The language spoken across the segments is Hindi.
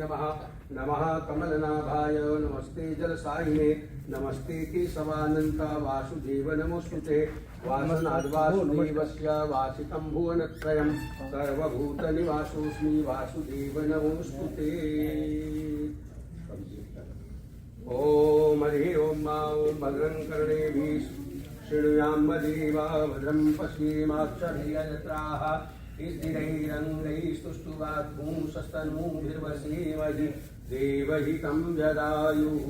नमः। नमः कमलनाभाय नमस्ते जलसायिने नमस्ते केशवानन्ता वासुदेव नमोस्तुते। वासनाद्वासुदेवस्य वासितं भुवनत्रयं सर्वभूतनिवासोऽस्मि वासुदेव नमोस्तुते। ॐ हरिः ॐ मा ॐ भद्रं कर्णेभिः शृणुयाम देवा भद्रं पश्येमाक्षभिर्यजत्राः स्थिरैरङ्गैस्तुष्टुवाग्भूंसस्तनूभिर्वसेमहि देवहितं जदायुः।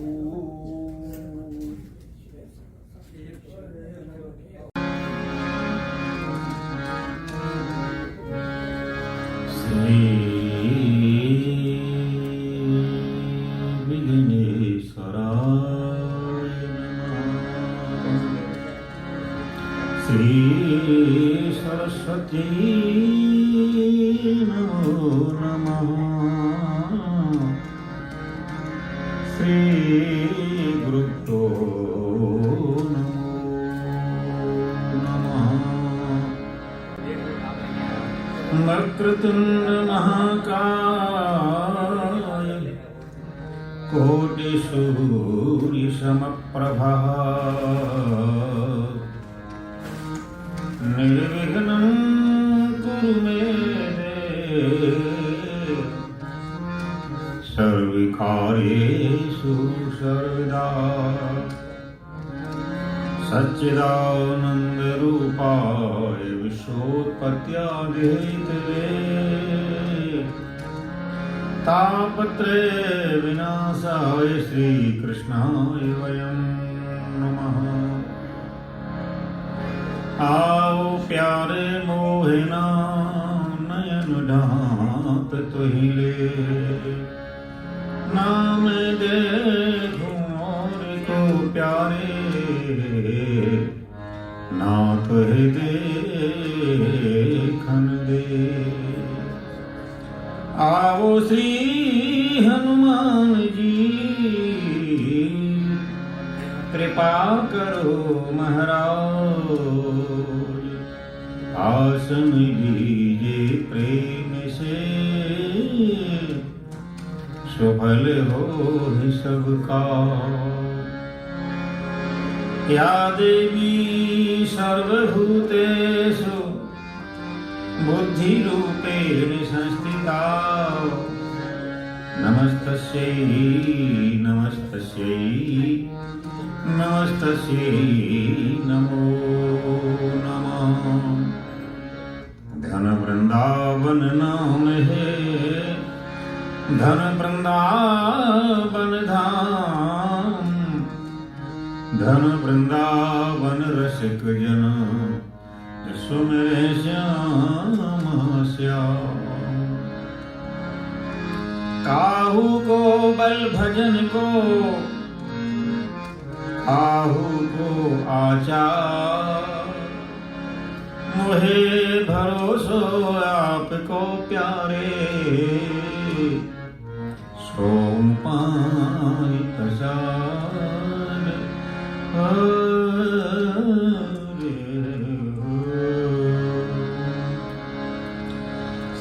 श्री सरस्वती नमो नमः। श्री गुरुभ्यो नमो नमः। वक्रतुंड महाकाय कोटिसूर्य समप्रभा निर्विघ्नं कुरु मे देव सर्वकार्येषु सर्वदा। सच्चिदानन्दरूपाय विश्वोत्पत्त्यादिहेतवे तापत्रय विनाशाय श्रीकृष्णाय वयं नमः। आओ प्यारे मोहिना नयन ढांप तुहिले नाम देखूं और को प्यारे नाथ देखन दे। आओ श्री हनुमान जी कृपा करो महाराज। आसन लीजिए प्रेम से सफल हो सबका। या देवी सर्वभूतेषु बुद्धिरूपेण संस्थिता नमस्तस्यै नमस्तस्यै नमस्तस्यै नमो नमः। धन वृंदावन नाम है धन वृंदावन धाम। धन वृंदावन रसिक जन सुमेर श्याम श्याम। काहू को बल भजन को आहू को आचार। मोहे भरोसो आपको प्यारे सोम पाई प्रसाद।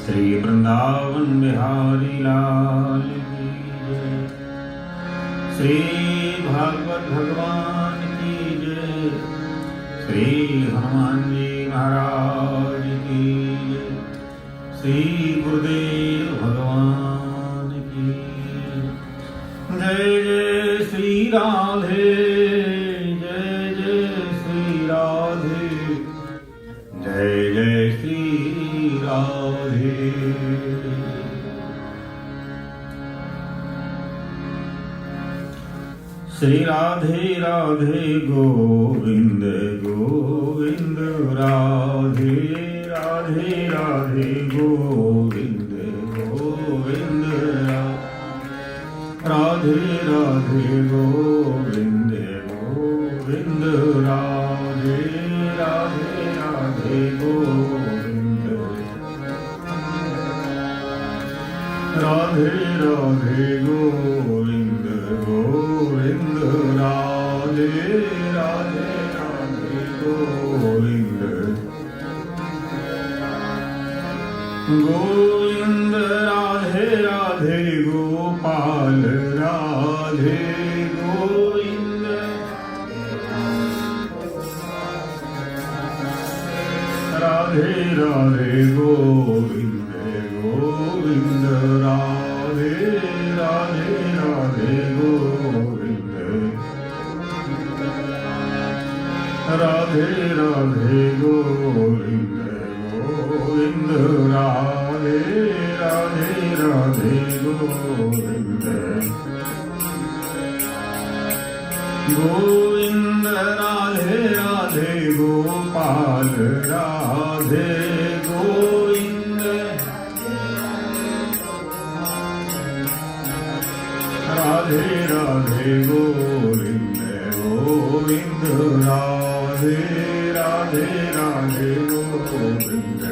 श्री वृंदावन बिहारी लाल की जय। श्री भागवत भगवान की जय। श्री हनुमान जी महाराज की जय। श्री गुरुदेव भगवान की जय। जय श्री राधे जय जय श्री राधे जय जय श्री राधे। श्री राधे राधे गोविंद गोविंद राधे राधे राधे गोविंद गोविंद राधे राधे गोविंद गोविंद राधे राधे राधे गोविंद राधे राधे गोविंद गोविंद राधे राधे राधे गोविंद गोविंद राधे राधे गोविंद गोपाल राधे गोविंद राधे राधे गोविंद गोविंद राधे राधे राधे गोविंद राधे राधे गोविंद गोविंद राधे राधे राधे गोविंद गोविंद राधे राधे गोपाल राधे गोविंद राधे राधे गोविंद गोविंद राधे राधे राधे गोविंद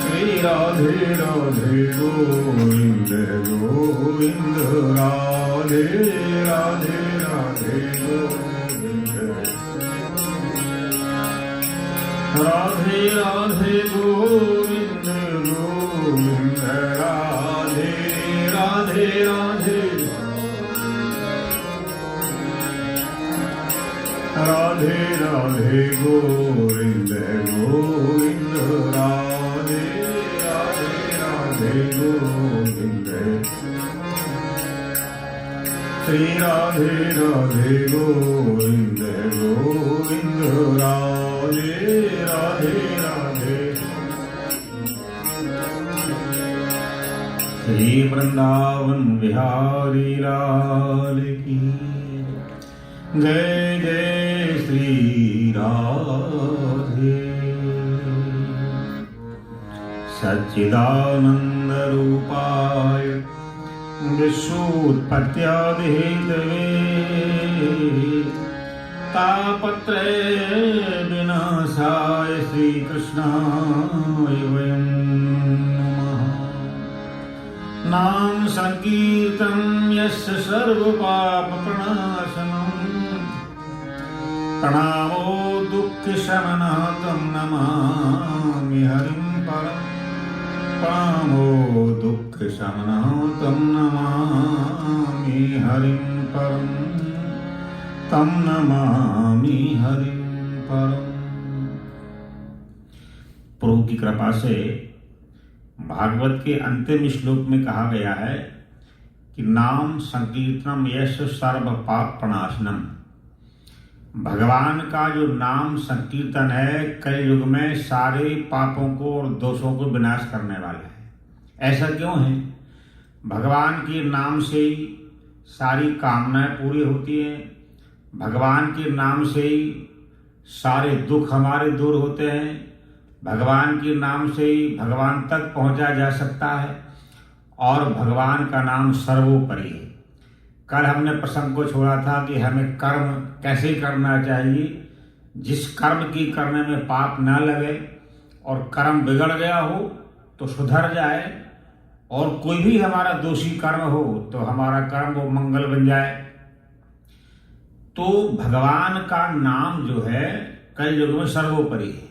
श्री राधे राधे गोविंद गोविंद राधे राधे राधे गोविंद राधे राधे गोविंद गोविंद राधे राधे राधे राधे राधे गोविंद गोविंद राधे राधे राधे गोविंद श्री राधे राधे गोविंद गोविंद राधे राधे राधे श्री वृंदावन बिहारी लाल की जय जय श्री राधे सच्चिदानंद रूपाय विश्वोत्पत्त्यादिहेतवे तापत्रय विनाशाय श्रीकृष्णाय वयं नमः। नाम संकीर्तन यस्य सर्वपापप्रणाशनम् प्रणामो दुःखशमनः तं नमामि हरिं परम् प्रणामो दुःखशमनः तं नमामि हरिं परम् तं नमामि हरिं परम्। प्रभु की कृपा से भागवत के अंतिम श्लोक में कहा गया है कि नाम संकीर्तनम यश सर्व पाप प्रणाशनम। भगवान का जो नाम संकीर्तन है कलयुग में सारे पापों को और दोषों को विनाश करने वाला है। ऐसा क्यों है? भगवान के नाम से ही सारी कामनाएं पूरी होती हैं, भगवान के नाम से ही सारे दुख हमारे दूर होते हैं, भगवान के नाम से ही भगवान तक पहुंचा जा सकता है और भगवान का नाम सर्वोपरि है। कल हमने प्रसंग को छोड़ा था कि हमें कर्म कैसे करना चाहिए, जिस कर्म की करने में पाप न लगे और कर्म बिगड़ गया हो तो सुधर जाए, और कोई भी हमारा दोषी कर्म हो तो हमारा कर्म वो मंगल बन जाए। तो भगवान का नाम जो है कई युग में सर्वोपरि है।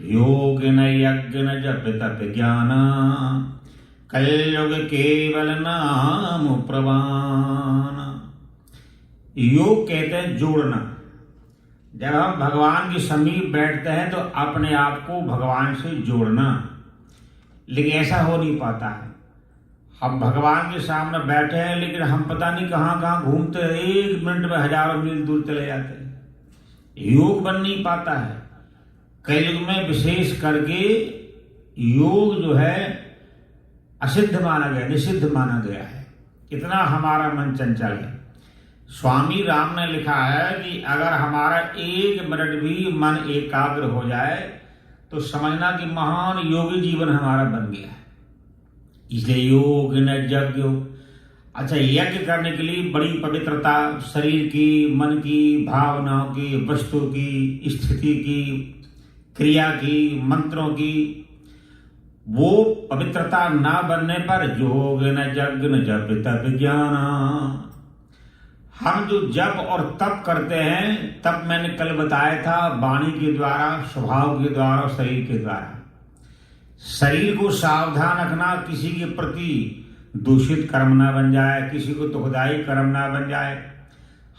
योग न यज्ञ न जप तप ज्ञान कलयुग केवल नाम प्रवान। योग कहते हैं जोड़ना। जब हम भगवान के समीप बैठते हैं तो अपने आप को भगवान से जोड़ना, लेकिन ऐसा हो नहीं पाता है। हम भगवान के सामने बैठे हैं लेकिन हम पता नहीं कहाँ कहाँ घूमते हैं, 1 मिनट में हजारों मील दूर चले जाते हैं। योग बन नहीं पाता है। कलयुग में विशेष करके योग जो है असिद्ध माना गया, निषिद्ध माना गया है। इतना हमारा मन चंचल है। स्वामी राम ने लिखा है कि अगर हमारा 1 मिनट भी मन एकाग्र हो जाए तो समझना कि महान योगी जीवन हमारा बन गया है। इसलिए योग न यज्ञ। अच्छा, यज्ञ करने के लिए बड़ी पवित्रता शरीर की, मन की, भावनाओं की, वस्तु की, स्थिति की, क्रिया की, मंत्रों की, वो पवित्रता ना बनने पर योग न यज्ञ न जप तप ज्ञान। हम जो जप और तप करते हैं, तप मैंने कल बताया था, वाणी के द्वारा, स्वभाव के द्वारा, शरीर के द्वारा। शरीर को सावधान रखना, किसी के प्रति दूषित कर्म ना बन जाए, किसी को दुखदायी कर्म ना बन जाए,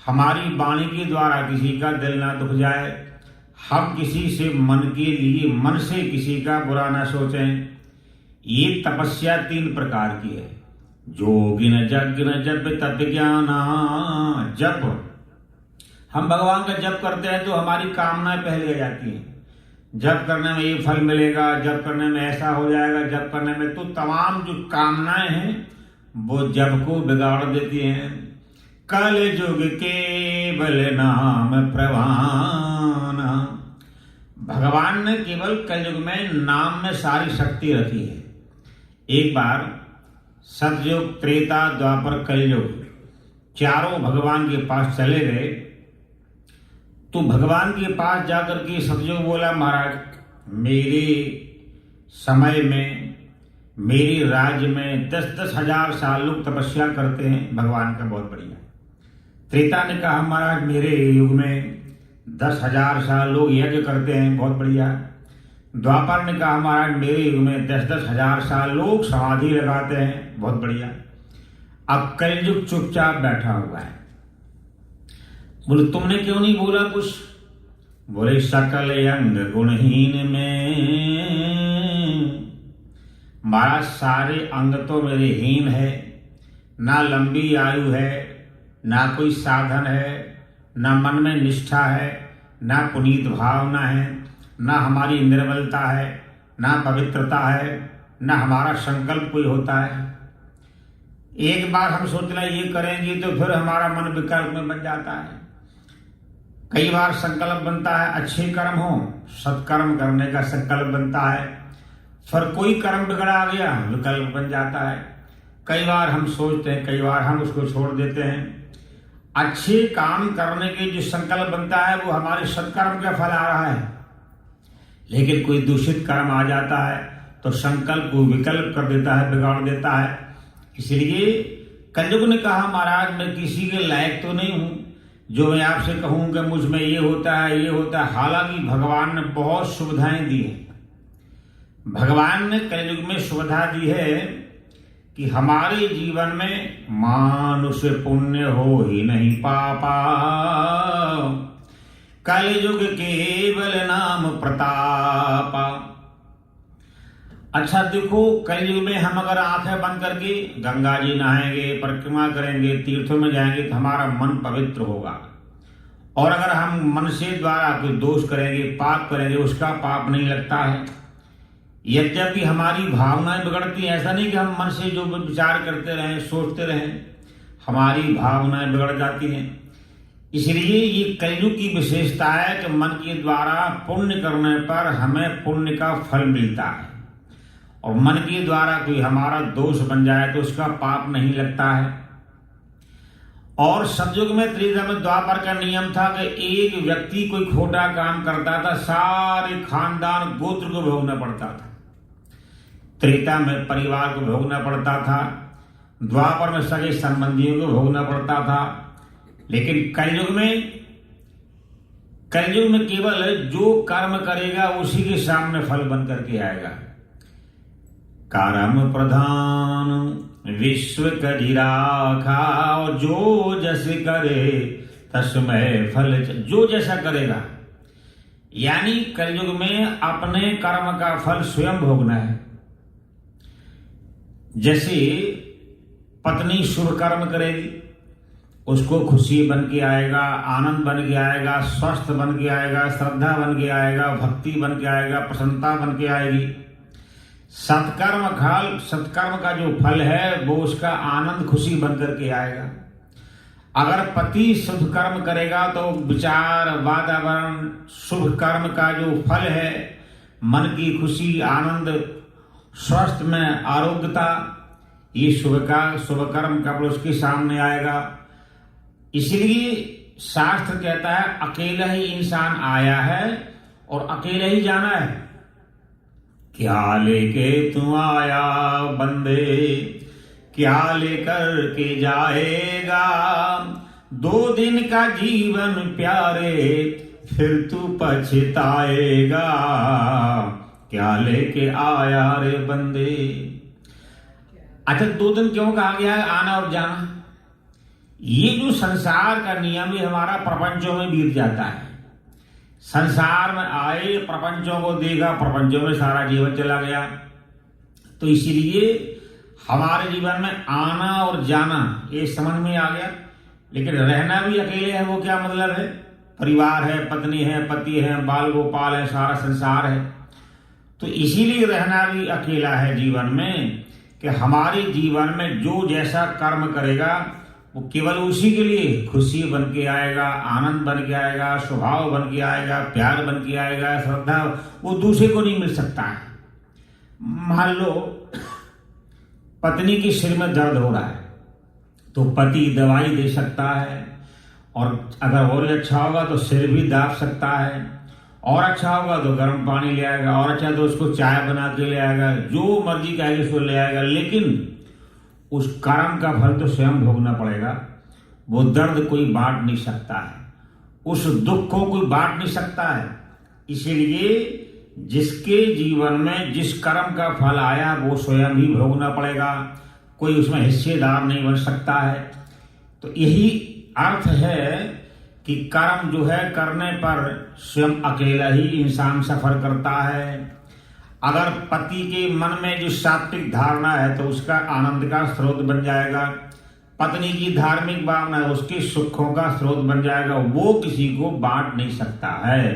हमारी वाणी के द्वारा किसी का दिल ना दुख जाए, हम किसी से मन से किसी का बुरा ना सोचें। ये तपस्या 3 प्रकार की है। जोगिन यज्ञ जप तप ज्ञाना। जप, हम भगवान का जप करते हैं तो हमारी कामनाएं पहले आ जाती हैं। जप करने में ये फल मिलेगा, जप करने में ऐसा हो जाएगा, जप करने में, तो तमाम जो कामनाएं हैं वो जप को बिगाड़ देती हैं। कल युग केवल नाम प्रवाना। भगवान ने केवल कलयुग में नाम में सारी शक्ति रखी है। एक बार सतयुग, त्रेता, द्वापर, कलयुग चारों भगवान के पास चले गए। तो भगवान के पास जाकर के सतयुग बोला, महाराज मेरे समय में, मेरे राज्य में 10-10 हजार साल लोग तपस्या करते हैं, भगवान का बहुत बढ़िया। त्रेता ने कहा, महाराज मेरे युग में 10,000 साल लोग यज्ञ करते हैं, बहुत बढ़िया। द्वापर ने कहा, महाराज मेरे युग में 10-10 हजार साल लोग समाधि लगाते हैं, बहुत बढ़िया। अब कलयुग चुपचाप बैठा हुआ है। बोले तुमने क्यों नहीं बोला कुछ? बोले सकल अंग गुणहीन में। महाराज सारे अंग तो मेरे हीन है, ना लंबी आयु है, ना कोई साधन है, ना मन में निष्ठा है, ना पुनीत भावना है, ना हमारी निर्बलता है, ना पवित्रता है, ना हमारा संकल्प कोई होता है। एक बार हम सोचना ये करेंगे तो फिर हमारा मन विकल्प में बन जाता है। कई बार संकल्प बनता है अच्छे कर्म हो, सत्कर्म करने का संकल्प बनता है, फिर कोई कर्म बिगड़ा गया, विकल्प बन जाता है। कई बार हम सोचते हैं, कई बार हम उसको छोड़ देते हैं। अच्छे काम करने के जो संकल्प बनता है वो हमारे सत्कर्म का फल आ रहा है, लेकिन कोई दूषित कर्म आ जाता है तो संकल्प को विकल्प कर देता है, बिगाड़ देता है। इसलिए कलयुग ने कहा, महाराज मैं किसी के लायक तो नहीं हूं जो मैं आपसे कहूं कि मुझ में ये होता है, ये होता है। हालांकि भगवान ने बहुत सुविधाएं दी हैं। भगवान ने कलयुग में सुविधा दी है कि हमारे जीवन में मानुष पुण्य हो ही नहीं पापा, कलयुग केवल नाम प्रतापा। अच्छा देखो, कलयुग में हम अगर आंखें बंद करके गंगा जी नहाएंगे, परिक्रमा करेंगे, तीर्थों में जाएंगे तो हमारा मन पवित्र होगा। और अगर हम मन से द्वारा कोई दोष करेंगे, पाप करेंगे, उसका पाप नहीं लगता है। यद्यपि हमारी भावनाएं बिगड़ती हैं, ऐसा नहीं कि हम मन से जो विचार करते रहें, सोचते रहें, हमारी भावनाएं बिगड़ जाती हैं। इसलिए ये कलयुग की विशेषता है कि मन के द्वारा पुण्य करने पर हमें पुण्य का फल मिलता है, और मन के द्वारा कोई हमारा दोष बन जाए तो उसका पाप नहीं लगता है। और सतयुग में, त्रेता में, द्वापर का नियम था कि एक व्यक्ति कोई खोटा काम करता था, सारे खानदान गोत्र को भोगना पड़ता था। त्रेता में परिवार को भोगना पड़ता था, द्वापर में सगे संबंधियों को भोगना पड़ता था। लेकिन कलयुग में केवल जो कर्म करेगा उसी के सामने फल बन करके आएगा। कर्म प्रधान विश्व करी राखा, और जो जैसे करे तस्मय फल। जो जैसा करेगा, यानी कलयुग में अपने कर्म का फल स्वयं भोगना है। जैसे पत्नी शुभ कर्म करेगी, उसको खुशी बन के आएगा, आनंद बन के आएगा, स्वस्थ बन के आएगा, श्रद्धा बन के आएगा, भक्ति बन के आएगा, प्रसन्नता बन के आएगी। सत्कर्म का जो फल है वो उसका आनंद, खुशी बन करके आएगा। अगर पति शुभ कर्म करेगा तो विचार, वातावरण, शुभ कर्म का जो फल है, मन की खुशी, आनंद, स्वस्थ में आरोग्यता, ये शुभ कर्म का फल उसके सामने आएगा। इसलिए शास्त्र कहता है अकेला ही इंसान आया है और अकेला ही जाना है। क्या लेके तू आया बंदे, क्या लेकर के जाएगा? 2 दिन का जीवन प्यारे, फिर तू पछताएगा। क्या लेके आया रे बंदे। अच्छा, 2 दिन क्यों कहा गया है आना और जाना? ये जो संसार का नियम है हमारा प्रपंचों में बीत जाता है। संसार में आए, प्रपंचों को देखा, प्रपंचों में सारा जीवन चला गया। तो इसीलिए हमारे जीवन में आना और जाना ये समझ में आ गया। लेकिन रहना भी अकेले है, वो क्या मतलब है? परिवार है, पत्नी है, पति है, बाल गोपाल है, सारा संसार है। तो इसीलिए रहना भी अकेला है जीवन में, कि हमारे जीवन में जो जैसा कर्म करेगा वो केवल उसी के लिए खुशी बन के आएगा, आनंद बन के आएगा, स्वभाव बन के आएगा, प्यार बन के आएगा, श्रद्धा, वो दूसरे को नहीं मिल सकता है। मान लो पत्नी के सिर में दर्द हो रहा है तो पति दवाई दे सकता है, और अगर और अच्छा होगा तो सिर भी दाब सकता है, और अच्छा होगा तो गर्म पानी ले आएगा, और अच्छा तो उसको चाय बना के ले आएगा, जो मर्जी कहेगा उसको ले आएगा। लेकिन उस कर्म का फल तो स्वयं भोगना पड़ेगा। वो दर्द कोई बांट नहीं सकता है, उस दुख को कोई बांट नहीं सकता है। इसीलिए जिसके जीवन में जिस कर्म का फल आया वो स्वयं ही भोगना पड़ेगा, कोई उसमें हिस्सेदार नहीं बन सकता है। तो यही अर्थ है कि कर्म जो है करने पर स्वयं अकेला ही इंसान सफर करता है। अगर पति के मन में जो सात्विक धारणा है तो उसका आनंद का स्रोत बन जाएगा, पत्नी की धार्मिक भावना है उसके सुखों का स्रोत बन जाएगा, वो किसी को बांट नहीं सकता है।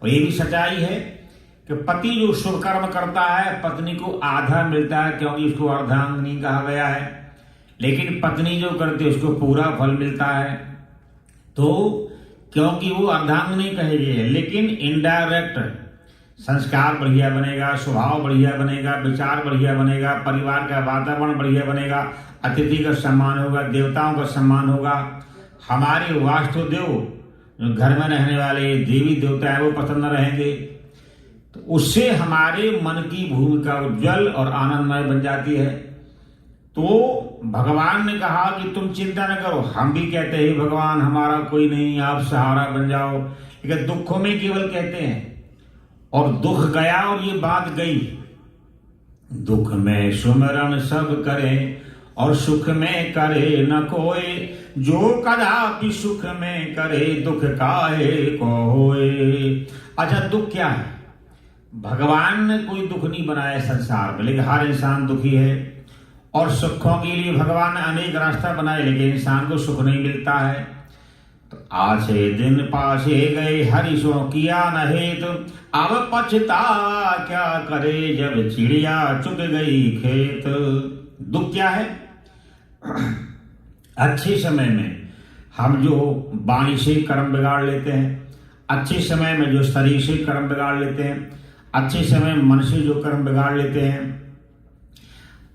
और ये भी सच्चाई है कि पति जो शुभ कर्म करता है पत्नी को आधा मिलता है, क्योंकि उसको अर्धांगिनी कहा गया है। लेकिन पत्नी जो करती है उसको पूरा फल मिलता है, तो क्योंकि वो अर्धांगिनी कहे गए। लेकिन इनडायरेक्ट संस्कार बढ़िया बनेगा, स्वभाव बढ़िया बनेगा, विचार बढ़िया बनेगा, परिवार का वातावरण बढ़िया बनेगा, अतिथि का सम्मान होगा, देवताओं का सम्मान होगा। हमारे वास्तुदेव जो घर में रहने वाले देवी देवता है वो प्रसन्न रहेंगे, तो उससे हमारे मन की भूमिका उज्जवल और आनंदमय बन जाती है। तो भगवान ने कहा कि तुम चिंता न करो। हम भी कहते हैं भगवान हमारा कोई नहीं, आप सहारा बन जाओ, लेकिन दुखों में केवल कहते हैं। और दुख गया और ये बात गई, दुख में सुमरन सब करे और सुख में करे न कोई, जो कदापि सुख में करे दुख काहे को होए। अच्छा, दुख क्या है? भगवान ने कोई दुख नहीं बनाया संसार में, लेकिन हर इंसान दुखी है। और सुखों के लिए भगवान ने अनेक रास्ता बनाए, लेकिन इंसान को सुख नहीं मिलता है। तो आछे दिन पाछे गए हरिशो किया न हेत, अब पछता क्या करे जब चिड़िया चुग गई खेत। दुख क्या है? अच्छे समय में हम जो वाणी से कर्म बिगाड़ लेते हैं, अच्छे समय में जो शरीर से कर्म बिगाड़ लेते हैं, अच्छे समय में मन से जो कर्म बिगाड़ लेते हैं,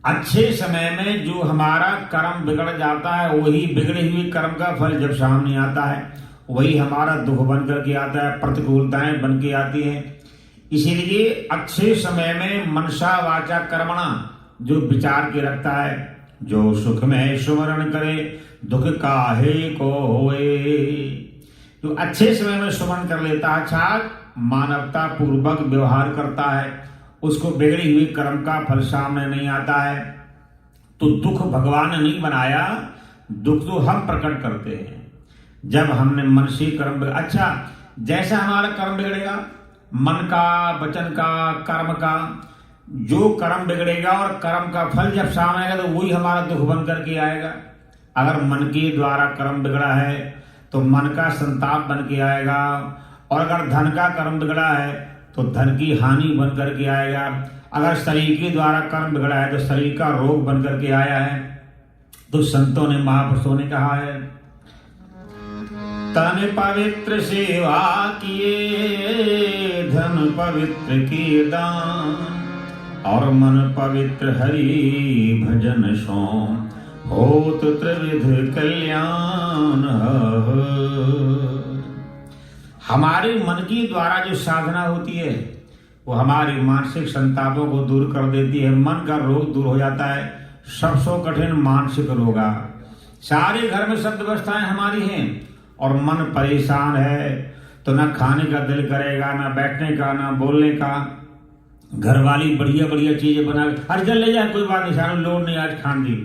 अच्छे समय में जो हमारा कर्म बिगड़ जाता है वही बिगड़े हुए कर्म का फल जब सामने आता है वही हमारा दुख बन करके आता है, प्रतिकूलताएं बन के आती हैं। इसीलिए अच्छे समय में मनसा वाचा कर्मणा जो विचार के रखता है, जो सुख में सुमरण करे दुख काहे को होए। जो अच्छे समय में सुमरण कर लेता है, अर्थात मानवता पूर्वक व्यवहार करता है, उसको बिगड़ी हुई कर्म का फल सामने नहीं आता है। तो दुख भगवान ने नहीं बनाया, दुख तो हम प्रकट करते हैं जब हमने मन से कर्म। अच्छा, जैसा हमारा कर्म बिगड़ेगा, मन का, वचन का, कर्म का, जो कर्म बिगड़ेगा और कर्म का फल जब सामने आएगा तो वही हमारा दुख बन करके आएगा। अगर मन के द्वारा कर्म बिगड़ा है तो मन का संताप बन के आएगा, और अगर धन का कर्म बिगड़ा है तो धन की हानि बन करके आएगा। अगर शरीर के द्वारा कर्म बिगड़ा है तो शरीर का रोग बन करके आया है। तो संतों ने, महापुरुषों ने कहा है, तन पवित्र सेवा किए धन पवित्र किए दान, और मन पवित्र हरि भजन सो होत त्रिविध कल्याण। हमारे मन के द्वारा जो साधना होती है वो हमारी मानसिक संतापों को दूर कर देती है, मन का रोग दूर हो जाता है। सबसे कठिन मानसिक रोगा, सारे घर में सब व्यवस्थाएं हमारी हैं और मन परेशान है तो ना खाने का दिल करेगा, ना बैठने का, ना बोलने का। घर वाली बढ़िया बढ़िया चीजें बना के हर जल ले जाए, कोई बात नहीं, सारा लोड नहीं आज खान दी,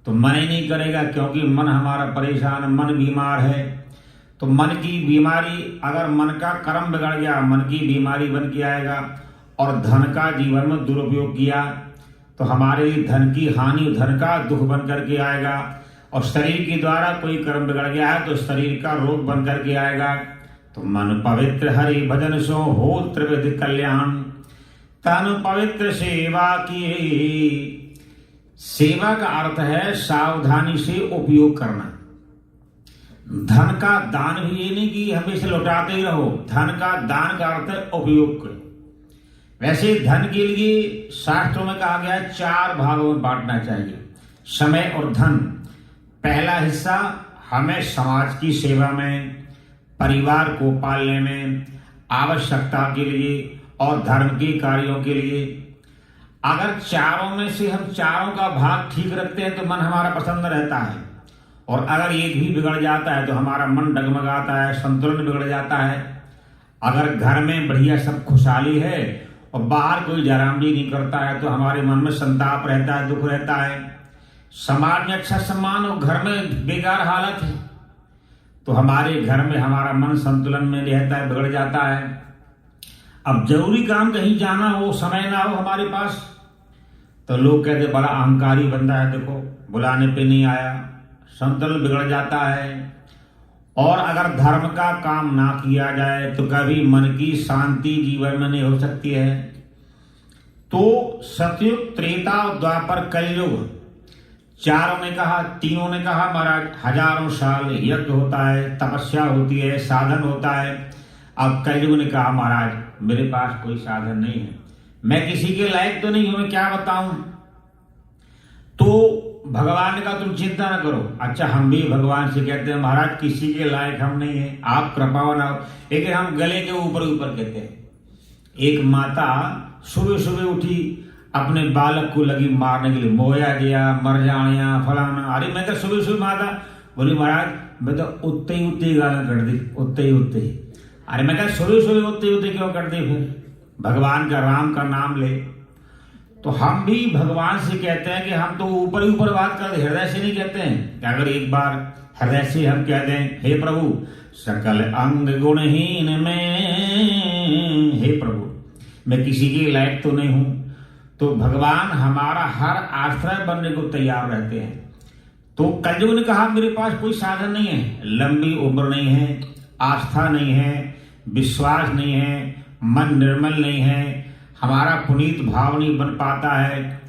तो मन ही नहीं करेगा, क्योंकि मन हमारा परेशान, मन बीमार है। तो मन की बीमारी, अगर मन का कर्म बिगड़ गया, मन की बीमारी बन के आएगा। और धन का जीवन में दुरुपयोग किया तो हमारे लिए धन की हानि, धन का दुख बन करके आएगा। और शरीर के द्वारा कोई कर्म बिगड़ गया है तो शरीर का रोग बन करके आएगा। तो मन पवित्र हरि भजन सो हो त्रिविध कल्याण, तन पवित्र सेवा की। सेवा का अर्थ है सावधानी से उपयोग करना। धन का दान भी ये नहीं कि हमेशा लौटाते ही रहो, धन का दान का अर्थ है उपयोग करो। वैसे धन के लिए शास्त्रों में कहा गया है 4 भागों में बांटना चाहिए, समय और धन। पहला हिस्सा हमें समाज की सेवा में, परिवार को पालने में, आवश्यकता के लिए और धर्म के कार्यों के लिए। अगर चारों में से हम चारों का भाग ठीक रखते हैं तो मन हमारा प्रसन्न रहता है। और अगर एक भी बिगड़ जाता है तो हमारा मन डगमगाता है, संतुलन बिगड़ जाता है। अगर घर में बढ़िया सब खुशहाली है और बाहर कोई जरामदी नहीं करता है तो हमारे मन में संताप रहता है, दुख रहता है। समाज में अच्छा सम्मान और घर में बेकार हालत है तो हमारे घर में हमारा मन संतुलन में रहता है, बिगड़ जाता है। अब जरूरी काम कहीं जाना हो, समय ना हो हमारे पास, तो लोग कहते बड़ा अहंकारी बंदा है, देखो बुलाने पे नहीं आया, संतुलन बिगड़ जाता है। और अगर धर्म का काम ना किया जाए तो कभी मन की शांति जीवन में नहीं हो सकती है। तो सतयुग, त्रेता और द्वापर, कलयुग, चारों ने कहा, तीनों ने कहा महाराज हजारों साल यज्ञ होता है, तपस्या होती है, साधन होता है। अब कलयुग ने कहा महाराज मेरे पास कोई साधन नहीं है, मैं किसी के लायक तो नहीं हूं, मैं क्या बताऊं। तो भगवान का तुम चिंता न करो। अच्छा हम भी भगवान से कहते हैं महाराज किसी के लायक हम नहीं है, आप कृपा बनाओ, लेकिन हम गले के ऊपर ऊपर कहते हैं। एक माता सुबह सुबह उठी, अपने बालक को लगी मारने के लिए, मोया दिया, मर जानिया, फलाना। अरे मैं तो सुबह सुबह माता बोली महाराज मैं तो उत्ते ही गाना कर दी, उत्ते ही। अरे मैं क्या सुबह सुबह उत्ते क्यों कर दी, फिर भगवान का, राम का नाम ले। तो हम भी भगवान से कहते हैं कि हम तो ऊपर ही ऊपर बात करते, हृदय से नहीं कहते हैं। कि अगर एक बार हृदय से हम कह दें हे प्रभु सकल अंग गुणहीन में, हे प्रभु मैं किसी के लायक तो नहीं हूं, तो भगवान हमारा हर आश्रय बनने को तैयार रहते हैं। तो कलयुग ने कहा मेरे पास कोई साधन नहीं है, लंबी उम्र नहीं है, आस्था नहीं है, विश्वास नहीं है, मन निर्मल नहीं है, हमारा पुनीत भाव नहीं बन पाता है।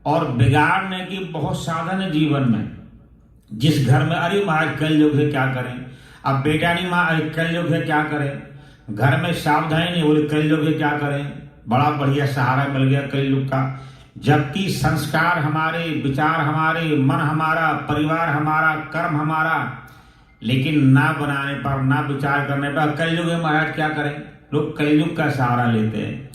और बिगाड़ने की बहुत साधन है जीवन में। जिस घर में अरे महाराज कलयुग है क्या करें, अब बेटा नहीं माँ अरे कलयुग है क्या करें, घर में सावधानी नहीं, बोले कलयुग है क्या करें, बड़ा बढ़िया सहारा मिल गया कलयुग का। जबकि संस्कार हमारे, विचार हमारे, मन हमारा, परिवार हमारा, कर्म हमारा, लेकिन ना बनाने पर, ना विचार करने पर कलयुग है महाराज क्या करें, लोग कलयुग का सहारा लेते हैं।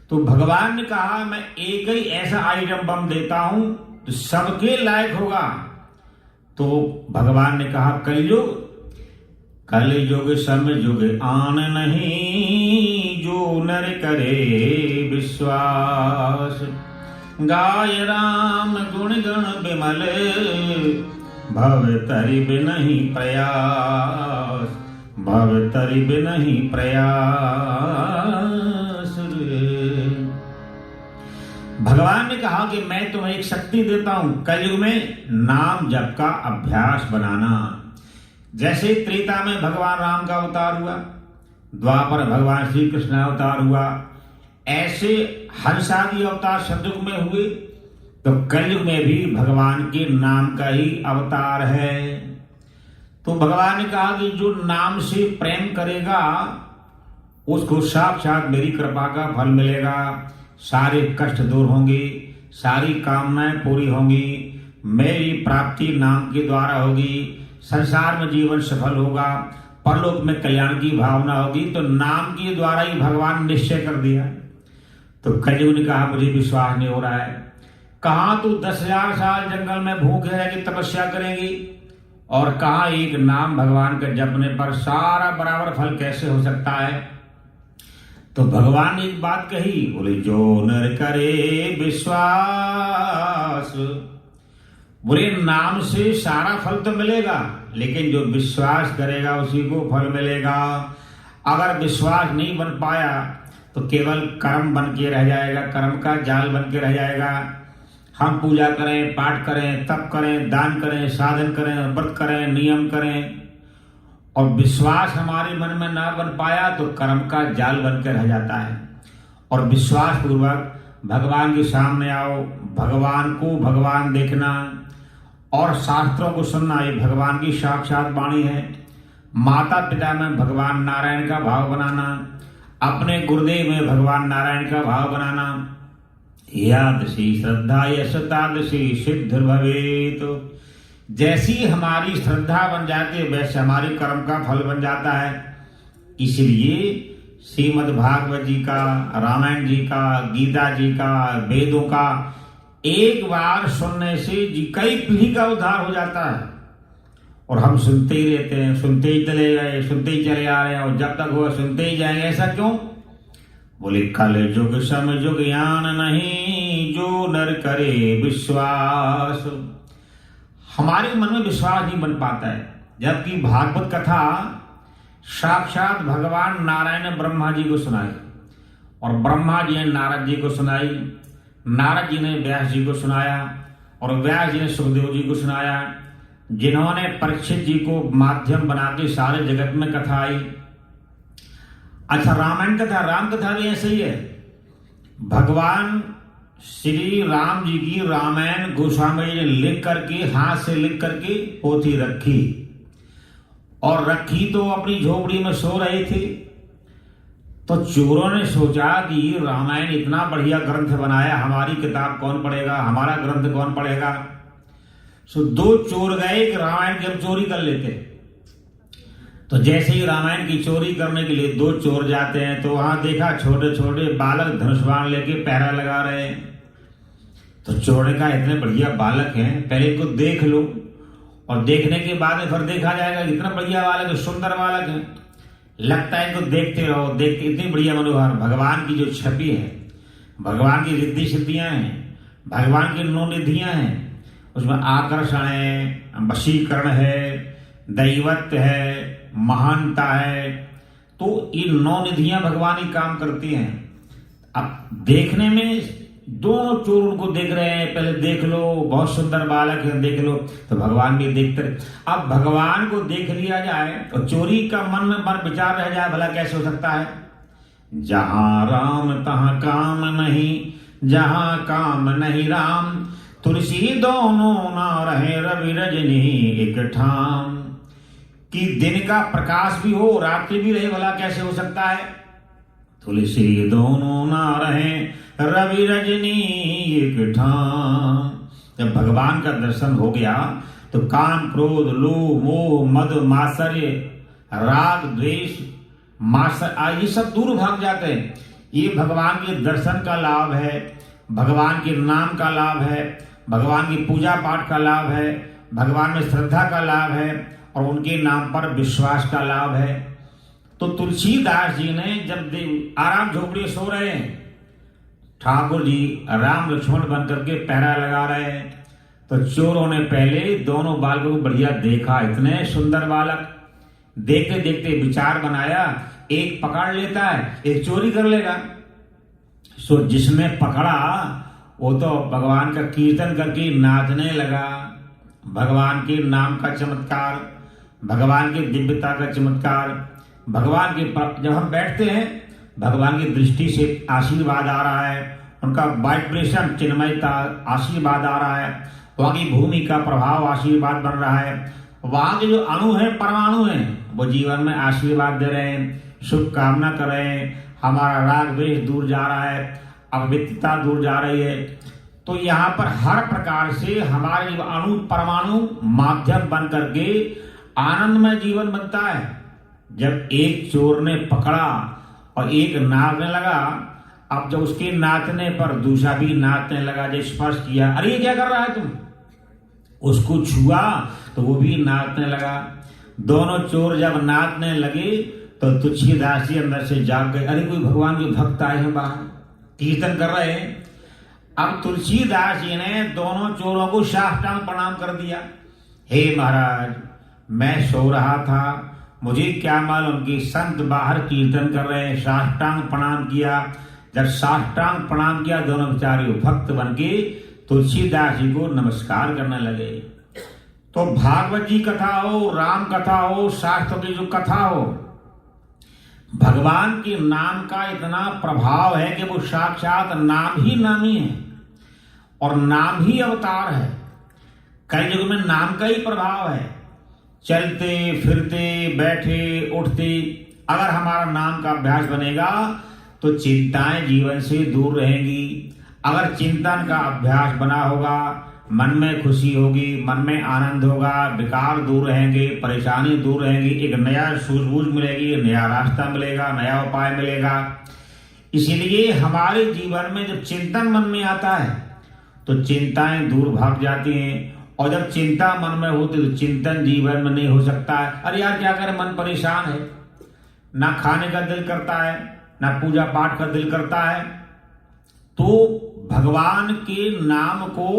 तो भगवान ने कहा मैं एक ही ऐसा आइटम बम देता हूं तो सबके लायक होगा। तो भगवान ने कहा कलयुग, कलयुग सम युग आन नहीं, जो नर करे विश्वास, गाय राम गुण गण विमल, भव तरिब नहीं प्रयास, भव तरिब नहीं प्रयास। भगवान ने कहा कि मैं तुम्हें एक शक्ति देता हूं कलयुग में, नाम जप का अभ्यास बनाना। जैसे त्रेता में भगवान राम का अवतार हुआ, द्वापर भगवान श्री कृष्ण अवतार हुआ, ऐसे हंसादि अवतार सतयुग में हुए, तो कलयुग में भी भगवान के नाम का ही अवतार है। तो भगवान ने कहा कि जो नाम से प्रेम करेगा उसको साक्षात मेरी कृपा का फल मिलेगा, सारे कष्ट दूर होंगे, सारी कामनाएं पूरी होंगी, मेरी प्राप्ति नाम के द्वारा होगी, संसार में जीवन सफल होगा, परलोक में कल्याण की भावना होगी। तो नाम के द्वारा ही भगवान ने निश्चय कर दिया। तो कलयुग ने कहा मुझे विश्वास नहीं हो रहा है, कहाँ तू 10,000 साल जंगल में भूखे रहेगी, तपस्या करेगी, और कहाँ एक नाम भगवान के जपने पर सारा बराबर फल कैसे हो सकता है। तो भगवान ने एक बात कही, बोले जो नर करे विश्वास, बोले नाम से सारा फल तो मिलेगा, लेकिन जो विश्वास करेगा उसी को फल मिलेगा। अगर विश्वास नहीं बन पाया तो केवल कर्म बन के रह जाएगा, कर्म का जाल बन के रह जाएगा। हम पूजा करें, पाठ करें, तप करें, दान करें, साधन करें, व्रत करें, नियम करें, और विश्वास हमारे मन में ना बन पाया तो कर्म का जाल बन के रह जाता है। और विश्वास पूर्वक भगवान के सामने आओ, भगवान को भगवान देखना और शास्त्रों को सुनना, ये भगवान की साक्षात वाणी है। माता पिता में भगवान नारायण का भाव बनाना, अपने गुरुदेव में भगवान नारायण का भाव बनाना। यादृशी श्रद्धा यश तादृशी सिद्ध भवेत। जैसी हमारी श्रद्धा बन जाती है वैसे हमारी कर्म का फल बन जाता है। इसलिए श्रीमद् भागवत जी का, रामायण जी का, गीता जी का, वेदों का एक बार सुनने से जी कई पीढ़ी का उद्धार हो जाता है। और हम सुनते ही रहते हैं, सुनते ही चले गए, सुनते ही चले आ रहे हैं, और जब तक हुआ सुनते ही जाएंगे। ऐसा क्यों? बोले कल युग सम युग ज्ञान नहीं, जो नर करे विश्वास। हमारे मन में विश्वास नहीं बन पाता है, जबकि भागवत कथा साक्षात भगवान नारायण ने ब्रह्मा जी को सुनाई, और ब्रह्मा जी ने नारद जी को सुनाई, नारद जी ने व्यास जी को सुनाया, और व्यास जी ने सुखदेव जी को सुनाया, जिन्होंने परीक्षित जी को माध्यम बना के सारे जगत में कथा आई। अच्छा, रामायण कथा, राम कथा भी ऐसे ही है। भगवान श्री राम जी की रामायण गोस्वामी जी ने लिख करके, हाथ से लिख करके पोथी रखी, और रखी तो अपनी झोपड़ी में सो रहे थे। तो चोरों ने सोचा कि रामायण इतना बढ़िया ग्रंथ बनाया, हमारी किताब कौन पढ़ेगा, हमारा ग्रंथ कौन पढ़ेगा। सो दो चोर गए कि रामायण की हम चोरी कर लेते। तो जैसे ही रामायण की चोरी करने के लिए दो चोर जाते हैं तो वहां देखा छोटे छोटे बालक धनुष बाण लेके पहरा लगा रहे हैं। तो चोर ने कहा इतने बढ़िया बालक हैं, पहले इनको देख लो, और देखने के बाद फिर देखा जाएगा इतना बढ़िया बालक है, सुंदर बालक है, लगता है इनको देखते रहो, देखते इतनी बढ़िया मनोहर। भगवान की जो छवि है, भगवान की रिद्धि सिद्धियां हैं, भगवान की नौ निधियां हैं, उसमें आकर्षण है, वशीकरण है, दैवत्व है, महानता है। तो ये नौ निधियां भगवान ही काम करती हैं। अब देखने में दोनों चोर उनको देख रहे हैं, पहले देख लो बहुत सुंदर बालक है, देख लो, तो भगवान भी देखते रहे। अब भगवान को देख लिया जाए तो चोरी का मन में विचार रह जाए, भला कैसे हो सकता है। जहां राम तहां काम नहीं, जहां काम नहीं राम, तुलसी दोनों ना रहे रवि रजनी एक ठाम। कि दिन का प्रकाश भी हो, रात्रि भी रहे, भला कैसे हो सकता है। तुलसी दोनों ना रहे रवि रजनी एक ठाम। जब भगवान का दर्शन हो गया तो काम, क्रोध, लोभ, मोह, मद, मात्सर्य, राग, द्वेष, ये सब दूर भाग जाते हैं। ये भगवान के दर्शन का लाभ है, भगवान के नाम का लाभ है, भगवान की पूजा पाठ का लाभ है, भगवान में श्रद्धा का लाभ है, और उनके नाम पर विश्वास का लाभ है। तो तुलसीदास जी ने जब आराम झोपड़ी सो रहे हैं, ठाकुर जी राम लक्ष्मण बन करके पहरा लगा रहे हैं, तो चोरों ने पहले दोनों बालकों को बढ़िया देखा, इतने सुंदर बालक। देखते देखते विचार बनाया, एक पकड़ लेता है, एक चोरी कर लेगा। सो जिसने पकड़ा वो तो भगवान का कीर्तन करके नाचने लगा। भगवान के नाम का चमत्कार, भगवान की दिव्यता का चमत्कार, भगवान के जब हम बैठते हैं भगवान की दृष्टि से आशीर्वाद आ रहा है, उनका वाइब्रेशन चिन्मयता आशीर्वाद आ रहा है, वहाँ की भूमि का प्रभाव आशीर्वाद बन रहा है, वहाँ के जो अणु हैं, परमाणु हैं, वो जीवन में आशीर्वाद दे रहे हैं, शुभकामना कर रहे हैं, हमारा राग द्वेष दूर जा रहा है, अविद्यता दूर जा रही है। तो यहाँ पर हर प्रकार से हमारे अणु परमाणु माध्यम बन करके आनंदमय जीवन बनता है। जब एक चोर ने पकड़ा और एक नाचने लगा, अब जब उसके नाचने पर दूसरा भी नाचने लगा, जब स्पर्श किया, अरे ये क्या कर रहा है तुम, उसको छुआ तो वो भी नाचने लगा। दोनों चोर जब नाचने लगे तो तुलसीदास जी अंदर से जाग गए, अरे कोई भगवान के भक्त आए हैं बाहर, कीर्तन कर रहे हैं। अब तुलसीदास जी ने दोनों चोरों को साष्टांग प्रणाम कर दिया। हे महाराज, मैं सो रहा था, मुझे क्या मालूम कि संत बाहर कीर्तन कर रहे हैं। साष्टांग प्रणाम किया। जब साष्टांग प्रणाम किया, दोनों बेचारे भक्त बन के तुलसीदास जी को नमस्कार करने लगे। तो भागवत जी कथा हो, राम कथा हो, शास्त्र की जो कथा हो, भगवान के नाम का इतना प्रभाव है कि वो साक्षात नाम ही नामी है और नाम ही अवतार है। कलयुग में नाम का ही प्रभाव है। चलते फिरते बैठे उठते अगर हमारा नाम का अभ्यास बनेगा तो चिंताएं जीवन से दूर रहेंगी। अगर चिंतन का अभ्यास बना होगा, मन में खुशी होगी, मन में आनंद होगा, विकार दूर रहेंगे, परेशानी दूर रहेंगी, एक नया सूझबूझ मिलेगी, नया रास्ता मिलेगा, नया उपाय मिलेगा। इसीलिए हमारे जीवन में जब चिंतन मन में आता है तो चिंताएं दूर भाग जाती हैं, और जब चिंता मन में होती तो चिंतन जीवन में नहीं हो सकता है। अरे यार क्या करें, मन परेशान है, ना खाने का दिल करता है, ना पूजा पाठ का दिल करता है। तो भगवान के नाम को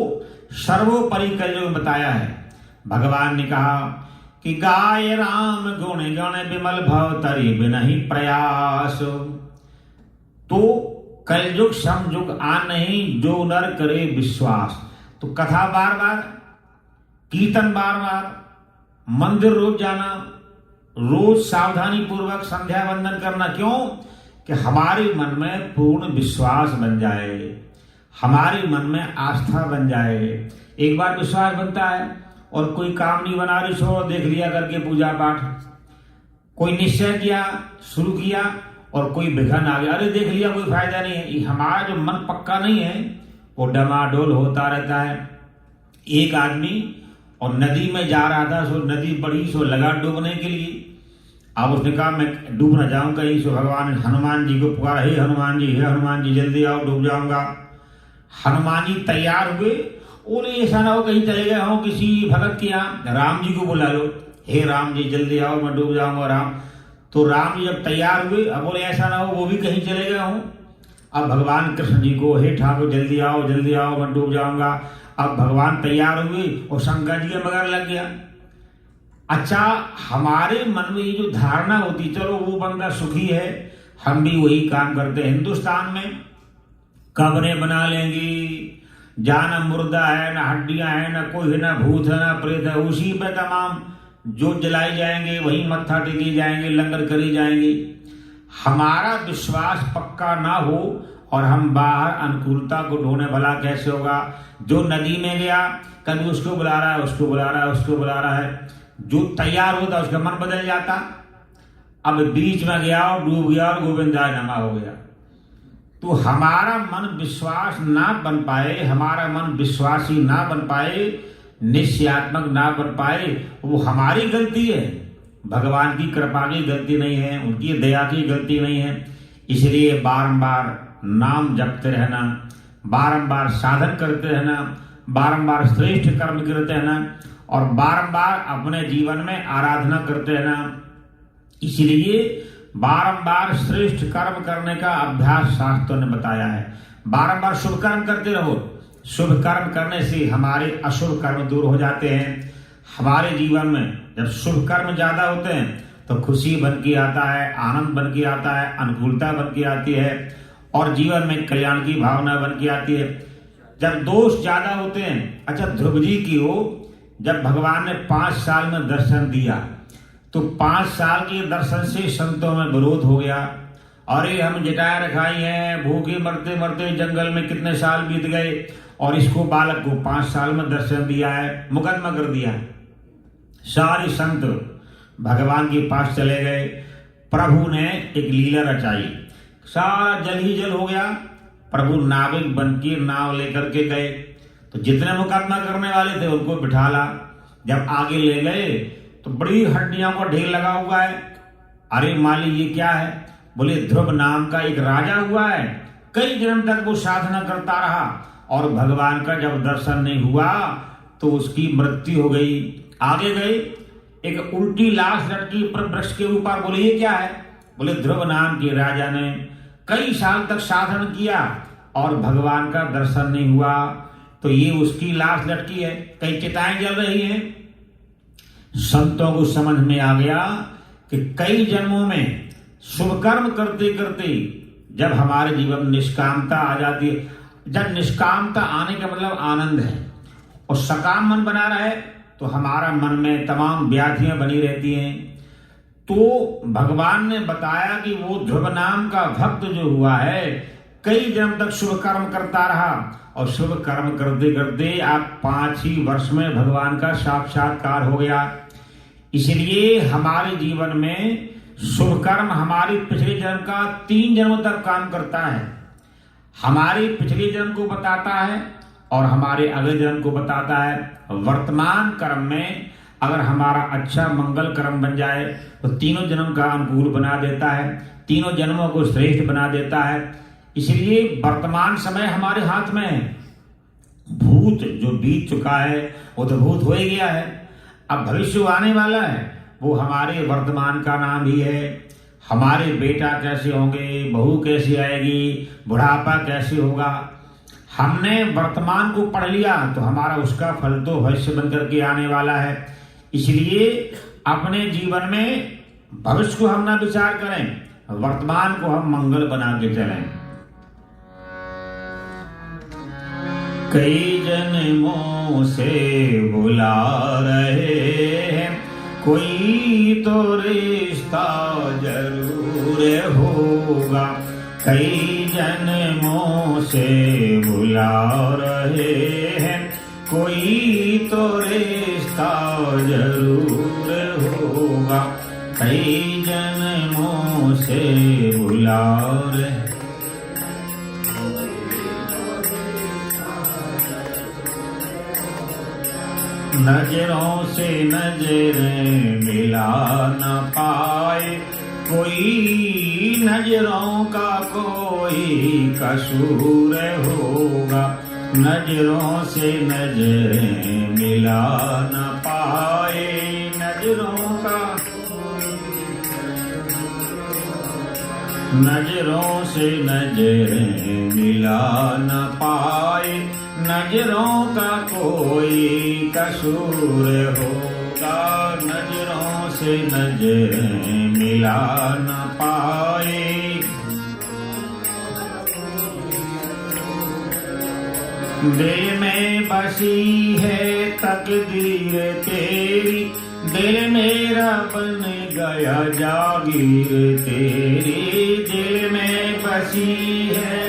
सर्वोपरि कलयुग में बताया है। भगवान ने कहा कि गाय राम गुण गण विमल भव तरि बिनहि प्रयास। तो कलयुग समयुग आ नहीं, जो नर करे विश्वास। तो कथा बार बार, कीर्तन बार बार, मंदिर रोज जाना, रोज सावधानी पूर्वक संध्या वंदन करना। क्यों? कि हमारे मन में पूर्ण विश्वास बन जाए, हमारे मन में आस्था बन जाए। एक बार विश्वास बनता है और कोई काम नहीं बना रही सो देख लिया करके पूजा पाठ, कोई निश्चय किया शुरू किया और कोई विघन आ गया, अरे देख लिया कोई फायदा नहीं है। हमारा जो मन पक्का नहीं है वो डमाडोल होता रहता है। एक आदमी और नदी में जा रहा था, सो नदी बड़ी, सो लगा डूबने के लिए। अब उसने कहा मैं डूब न जाऊं कहीं, सो भगवान हनुमान जी को पुकारा, हे हनुमान जी, हे हनुमान जी जल्दी आओ डूब जाऊंगा। हनुमान जी तैयार हुए, बोले ऐसा ना हो कहीं चले गए हो किसी भगत के यहाँ, राम जी को बुला लो, हे राम जी जल्दी आओ मैं डूब जाऊंगा राम। तो राम जी जब तैयार हुए, अब बोले ऐसा ना हो वो भी कहीं चले गए हों। अब भगवान कृष्ण जी को, हे ठाकुर जल्दी आओ मैं डूब जाऊंगा। अब भगवान तैयार हुए और शंकर जी के मगर लग गया। अच्छा, हमारे मन में ये जो धारणा होती, चलो वो बंदा सुखी है, हम भी वही काम करते हैं। हिंदुस्तान में कब्रें बना लेंगे, जाना मुर्दा है, ना हड्डियां है, ना कोई है, ना भूत है, ना प्रेत है, उसी पे तमाम जोत जलाई जाएंगे, वही मत्था टेकी जाएंगे, लंगर करी जाएंगे। हमारा विश्वास पक्का ना हो और हम बाहर अनुकूलता को ढूंढे, भला कैसे होगा। जो नदी में गया कभी उसको बुला रहा है, उसको बुला रहा है, उसको बुला रहा है, जो तैयार होता उसका मन बदल जाता। अब बीच में गया और डूब गया और गोविंदाय नमः हो गया। तो हमारा मन विश्वास ना बन पाए, हमारा मन विश्वासी ना बन पाए, निश्चयात्मक ना बन पाए, वो हमारी गलती है, भगवान की कृपा की गलती नहीं है, उनकी दया की गलती नहीं है। इसलिए बारंबार नाम जपते रहना, बारंबार साधन करते रहना, बारंबार श्रेष्ठ कर्म करते रहना और बारंबार अपने जीवन में आराधना करते रहना। इसलिए बारंबार श्रेष्ठ कर्म करने का अभ्यास शास्त्रों ने बताया है। बारंबार शुभ कर्म करते रहो। शुभ कर्म करने से हमारे अशुभ कर्म दूर हो जाते हैं। हमारे जीवन में जब शुभ कर्म ज्यादा होते हैं तो खुशी बन के आता है, आनंद बन के आता है, अनुकूलता बन के आती है और जीवन में कल्याण की भावना बन के आती है। जब दोष ज्यादा होते हैं, अच्छा ध्रुव जी की हो, जब भगवान ने 5 साल में दर्शन दिया तो 5 साल के दर्शन से संतों में विरोध हो गया। अरे हम जटाएं रखाई हैं, भूखे मरते मरते जंगल में कितने साल बीत गए और इसको बालक को 5 साल में दर्शन दिया है, मुकदमा कर दिया। सारे संत भगवान के पास चले गए। प्रभु ने एक लीला रचाई, सारा जल ही जल हो गया। प्रभु नाविक बन के नाव लेकर के गए तो जितने मुकदमा करने वाले थे उनको बिठाला। जब आगे ले गए तो बड़ी हड्डियों का ढेर लगा हुआ है। अरे माली ये क्या है? बोले ध्रुव नाम का एक राजा हुआ है, कई जन्म तक वो साधना करता रहा और भगवान का जब दर्शन नहीं हुआ तो उसकी मृत्यु हो गई। आगे गए, एक उल्टी लाश लटकी पर वृक्ष के ऊपर। बोले ये क्या है? बोले ध्रुव नाम के राजा ने कई साल तक साधन किया और भगवान का दर्शन नहीं हुआ, तो ये उसकी लाश लटकी है, कई चिताएं जल रही हैं। संतों को समझ में आ गया कि कई जन्मों में शुभ कर्म करते करते जब हमारे जीवन में निष्कामता आ जाती है, जब निष्कामता आने का मतलब आनंद है और सकाम मन बना रहे तो हमारा मन में तमाम व्याधियां बनी रहती हैं। तो भगवान ने बताया कि वो ध्रुव नाम का भक्त जो हुआ है कई जन्म तक शुभ कर्म करता रहा और शुभ कर्म करते करते आप 5 ही वर्ष में भगवान का साक्षात्कार हो गया। इसलिए हमारे जीवन में शुभ कर्म हमारी पिछले जन्म का 3 जन्म तक काम करता है। हमारे पिछले जन्म को बताता है और हमारे अगले जन्म को बताता है। वर्तमान कर्म में अगर हमारा अच्छा मंगल कर्म बन जाए तो तीनों जन्म का अनुकूल बना देता है, तीनों जन्मों को श्रेष्ठ बना देता है। इसलिए वर्तमान समय हमारे हाथ में है। भूत जो बीत चुका है वो तो भूत हो ही गया है, अब भविष्य आने वाला है वो हमारे वर्तमान का नाम ही है। हमारे बेटा कैसे होंगे, बहू कैसी आएगी, बुढ़ापा कैसे होगा, हमने वर्तमान को पढ़ लिया तो हमारा उसका फल तो भविष्य बन करके आने वाला है। इसलिए अपने जीवन में भविष्य को हम ना विचार करें, वर्तमान को हम मंगल बना के चलें। कई जन्मों से बुला रहे हैं, कोई तो रिश्ता जरूर होगा। कई जन्मों से बुला रहे हैं, कोई तो रिश्ता जरूर होगा। कई जन्मों से बुला रहे नजरों से नजरें मिला न पाए, कोई नजरों का कोई कसूर होगा। नजरों से नजरें मिला न पाए, नजरों से नजरें मिला न पाए, नजरों का कोई कसूर होगा। नजरों से नजरें मिला न पाए, दिल में बसी है तकदीर तेरी, दिल मेरा बन गया जागीर तेरी। दिल में बसी है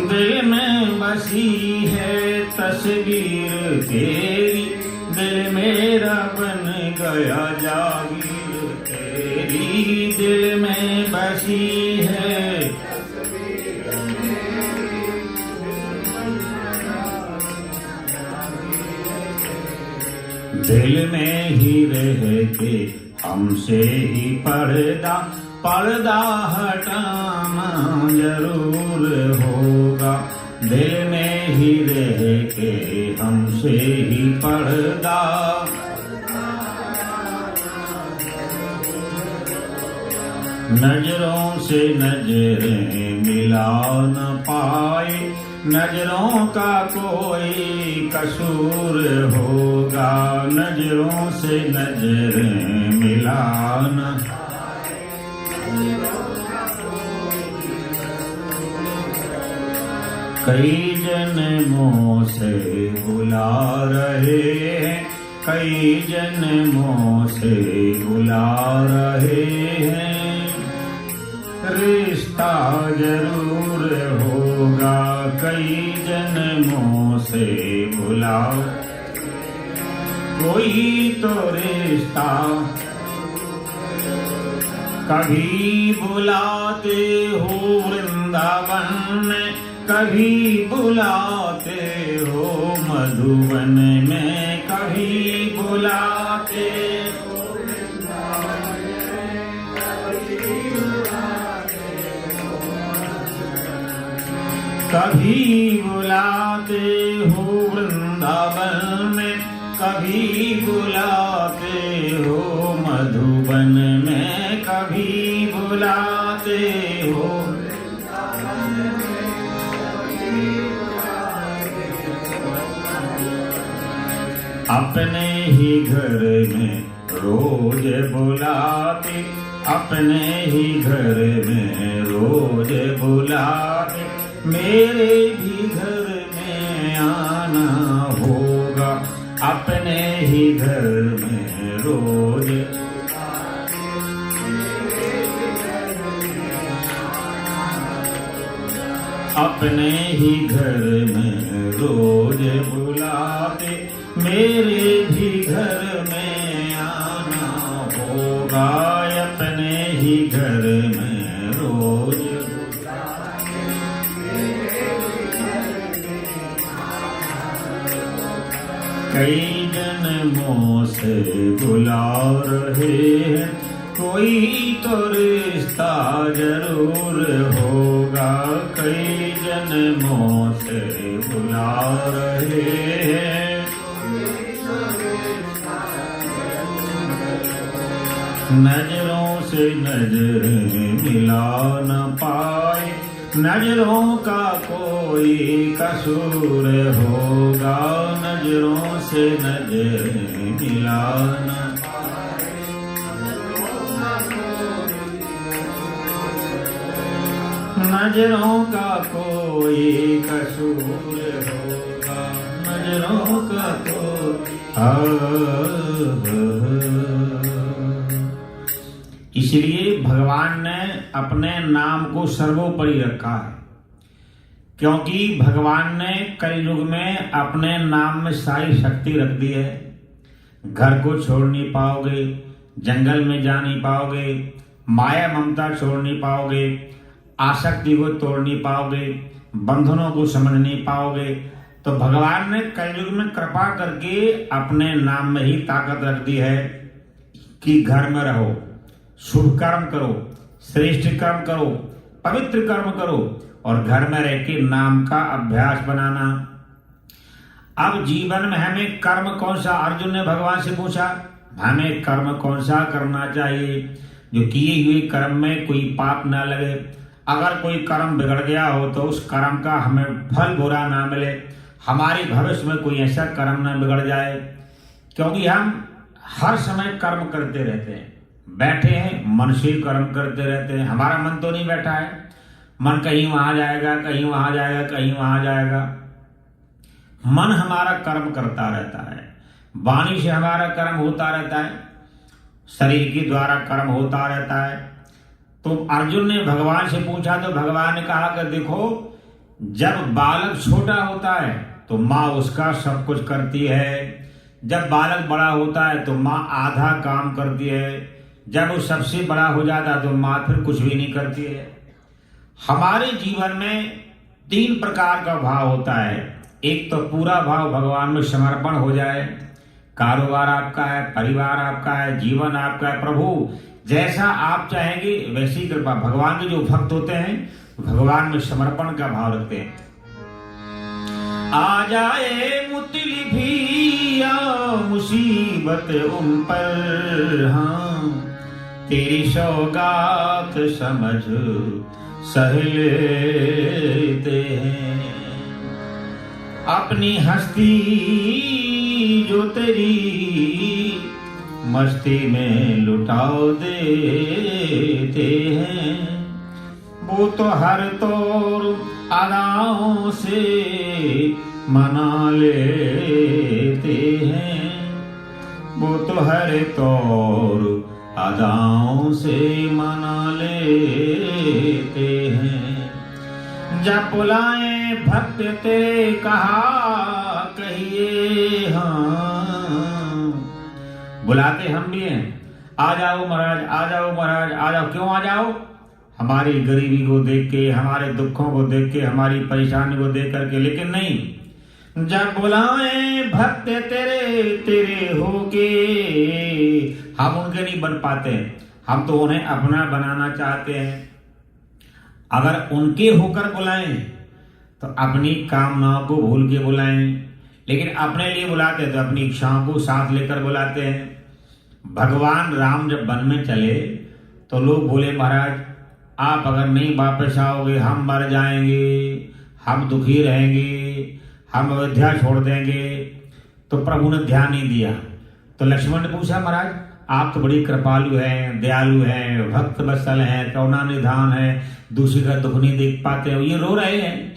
दिल में बसी है तस्वीर तेरी, दिल मेरा बन गया जागीर तेरी। दिल में बसी है दिल में ही रह के हमसे ही पर्दा हटाना जरूर होगा। दिल में ही रह के हमसे ही पर्दा नजरों से नजरें मिला न पाए, नजरों का कोई कसूर होगा। नजरों से नजरें मिला न कई जन्मों से बुला रहे हैं, कई जन्मों से बुला रहे हैं। रिश्ता जरूर होगा, कई जन्मों से बुला कोई तो रिश्ता। कभी बुलाते हो वृंदावन में, कभी बुलाते हो मधुबन में, कभी बुलाते हो वृंदावन में, कभी बुलाते हो कभी बुलाते हो वृंदावन में, कभी बुलाते हो मधुबन में, कभी बुलाते हो अपने ही घर में रोज बुलाते, अपने ही घर में रोज बुलाते, मेरे भी घर में आना होगा, अपने ही घर में रोज अपने ही घर में रोज बुलाते, मेरे भी घर में आना होगा, अपने ही घर में रोज कई जन्मों से बुला रहे हैं, कोई तो रिश्ता जरूर होगा, कई जन्मों से बुला रहे हैं, नजरों से नजरें मिला न पाए, नजरों का कोई कसूर होगा, नजरों से नजरें मिला न नजरों का कोई कसूर होगा, नजरों का कोई इसलिए भगवान ने अपने नाम को सर्वोपरि रखा है, क्योंकि भगवान ने कलयुग में अपने नाम में सारी शक्ति रख दी है। घर को छोड़ नहीं पाओगे, जंगल में जा नहीं पाओगे, माया ममता छोड़ नहीं पाओगे, आसक्ति को तोड़ नहीं पाओगे, बंधनों को समझ नहीं पाओगे। तो भगवान ने कलयुग में कृपा करके अपने नाम में ही ताकत रख दी है कि घर में रहो, शुभ कर्म करो, श्रेष्ठ कर्म करो, पवित्र कर्म करो और घर में रह के नाम का अभ्यास बनाना। अब जीवन में हमें कर्म कौन सा, अर्जुन ने भगवान से पूछा, हमें कर्म कौन सा करना चाहिए जो किए हुए कर्म में कोई पाप ना लगे, अगर कोई कर्म बिगड़ गया हो तो उस कर्म का हमें फल बुरा ना मिले, हमारे भविष्य में कोई ऐसा कर्म ना बिगड़ जाए। क्योंकि हम हर समय कर्म करते रहते हैं, बैठे हैं मन से कर्म करते रहते हैं, हमारा मन तो नहीं बैठा है, मन कहीं वहां जाएगा, कहीं वहां जाएगा, कहीं वहां जाएगा। मन हमारा कर्म करता रहता है, वाणी से हमारा कर्म होता रहता है, शरीर के द्वारा कर्म होता रहता है। तो अर्जुन ने भगवान से पूछा तो भगवान ने कहा कि देखो, जब बालक छोटा होता है तो माँ उसका सब कुछ करती है, जब बालक बड़ा होता है तो माँ आधा काम करती है, जब वो सबसे बड़ा हो जाता है तो माँ फिर कुछ भी नहीं करती है। हमारे जीवन में 3 प्रकार का भाव होता है। एक तो पूरा भाव भगवान में समर्पण हो जाए, कारोबार आपका है, परिवार आपका है, जीवन आपका है, प्रभु जैसा आप चाहेंगे वैसी कृपा। भगवान के जो भक्त होते हैं भगवान में समर्पण का भाव रखते हैं। आ जाए मुतिल भी या मुसीबत उन पर, हाँ तेरी सौगात समझ सह लेते हैं, अपनी हस्ती जो तेरी मस्ती में लुटाओ देते हैं, वो तो हर तौर अदाओं से मना लेते हैं, वो तो हर तौर अदाओं से मना लेते हैं। जब बुलाए भक्त तेरे कहा कहिए हाँ, बुलाते हम भी हैं, आ जाओ महाराज, आ जाओ महाराज, आ जाओ। क्यों आ जाओ? हमारी गरीबी को देख के, हमारे दुखों को देख के, हमारी परेशानी को देख करके। लेकिन नहीं, जब बुलाए भक्त तेरे तेरे होके, हम उनके नहीं बन पाते, हम तो उन्हें अपना बनाना चाहते हैं। अगर उनके होकर बुलाएं तो अपनी कामनाओं को भूल के बुलाएं, लेकिन अपने लिए बुलाते हैं तो अपनी इच्छाओं को साथ लेकर बुलाते हैं। भगवान राम जब वन में चले तो लोग बोले महाराज आप अगर नहीं वापस आओगे हम मर जाएंगे, हम दुखी रहेंगे, हम अयोध्या छोड़ देंगे। तो प्रभु ने ध्यान नहीं दिया। तो लक्ष्मण ने पूछा महाराज आप तो बड़ी कृपालु हैं, दयालु हैं, भक्त वत्सल हैं, करुणा निधान है, दूसरे का दुख नहीं देख पाते हो, ये रो रहे हैं।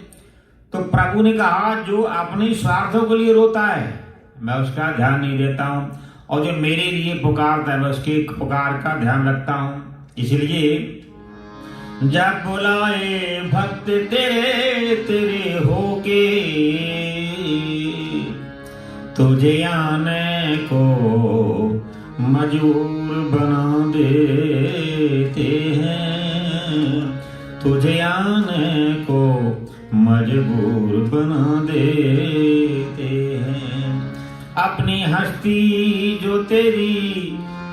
तो प्रभु ने कहा जो अपने स्वार्थों के लिए रोता है मैं उसका ध्यान नहीं देता हूं, और जो मेरे लिए पुकारता है मैं उसके पुकार का ध्यान रखता हूं। इसलिए जब बुलाए भक्त तेरे तेरे होके, तुझे आने को मजबूर बना देते हैं, तुझे आने को मजबूर बना देते हैं। अपनी हस्ती जो तेरी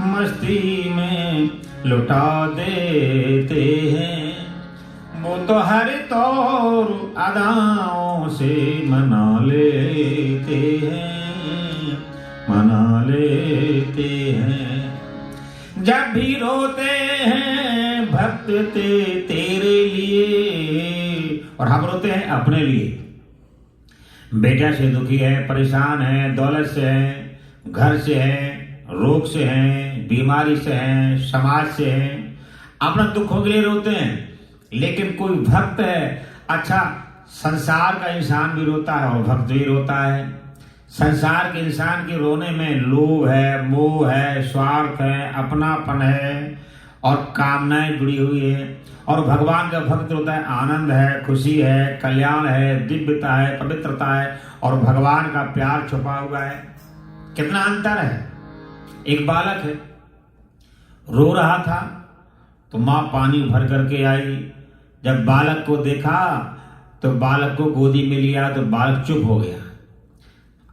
मस्ती में लुटा देते हैं, वो तो हर तौर अदाओं से मना लेते हैं, मना लेते हैं। जब भी रोते हैं भक्त तेरे लिए, और हम रोते हैं अपने लिए। बेटा से दुखी है, परेशान है, दौलत से है, घर से है, रोग से है, बीमारी से है, समाज से है, अपना दुखों के लिए रोते हैं। लेकिन कोई भक्त है, अच्छा संसार का इंसान भी रोता है और भक्त भी रोता है। संसार के इंसान के रोने में लोभ है, मोह है, स्वार्थ है, अपनापन है और कामनाएं जुड़ी हुई है। और भगवान का भक्त होता है आनंद है, खुशी है, कल्याण है, दिव्यता है, पवित्रता है और भगवान का प्यार छुपा हुआ है। कितना अंतर है। एक बालक है, रो रहा था तो माँ पानी भर करके आई। जब बालक को देखा तो बालक को गोदी में लिया तो बालक चुप हो गया।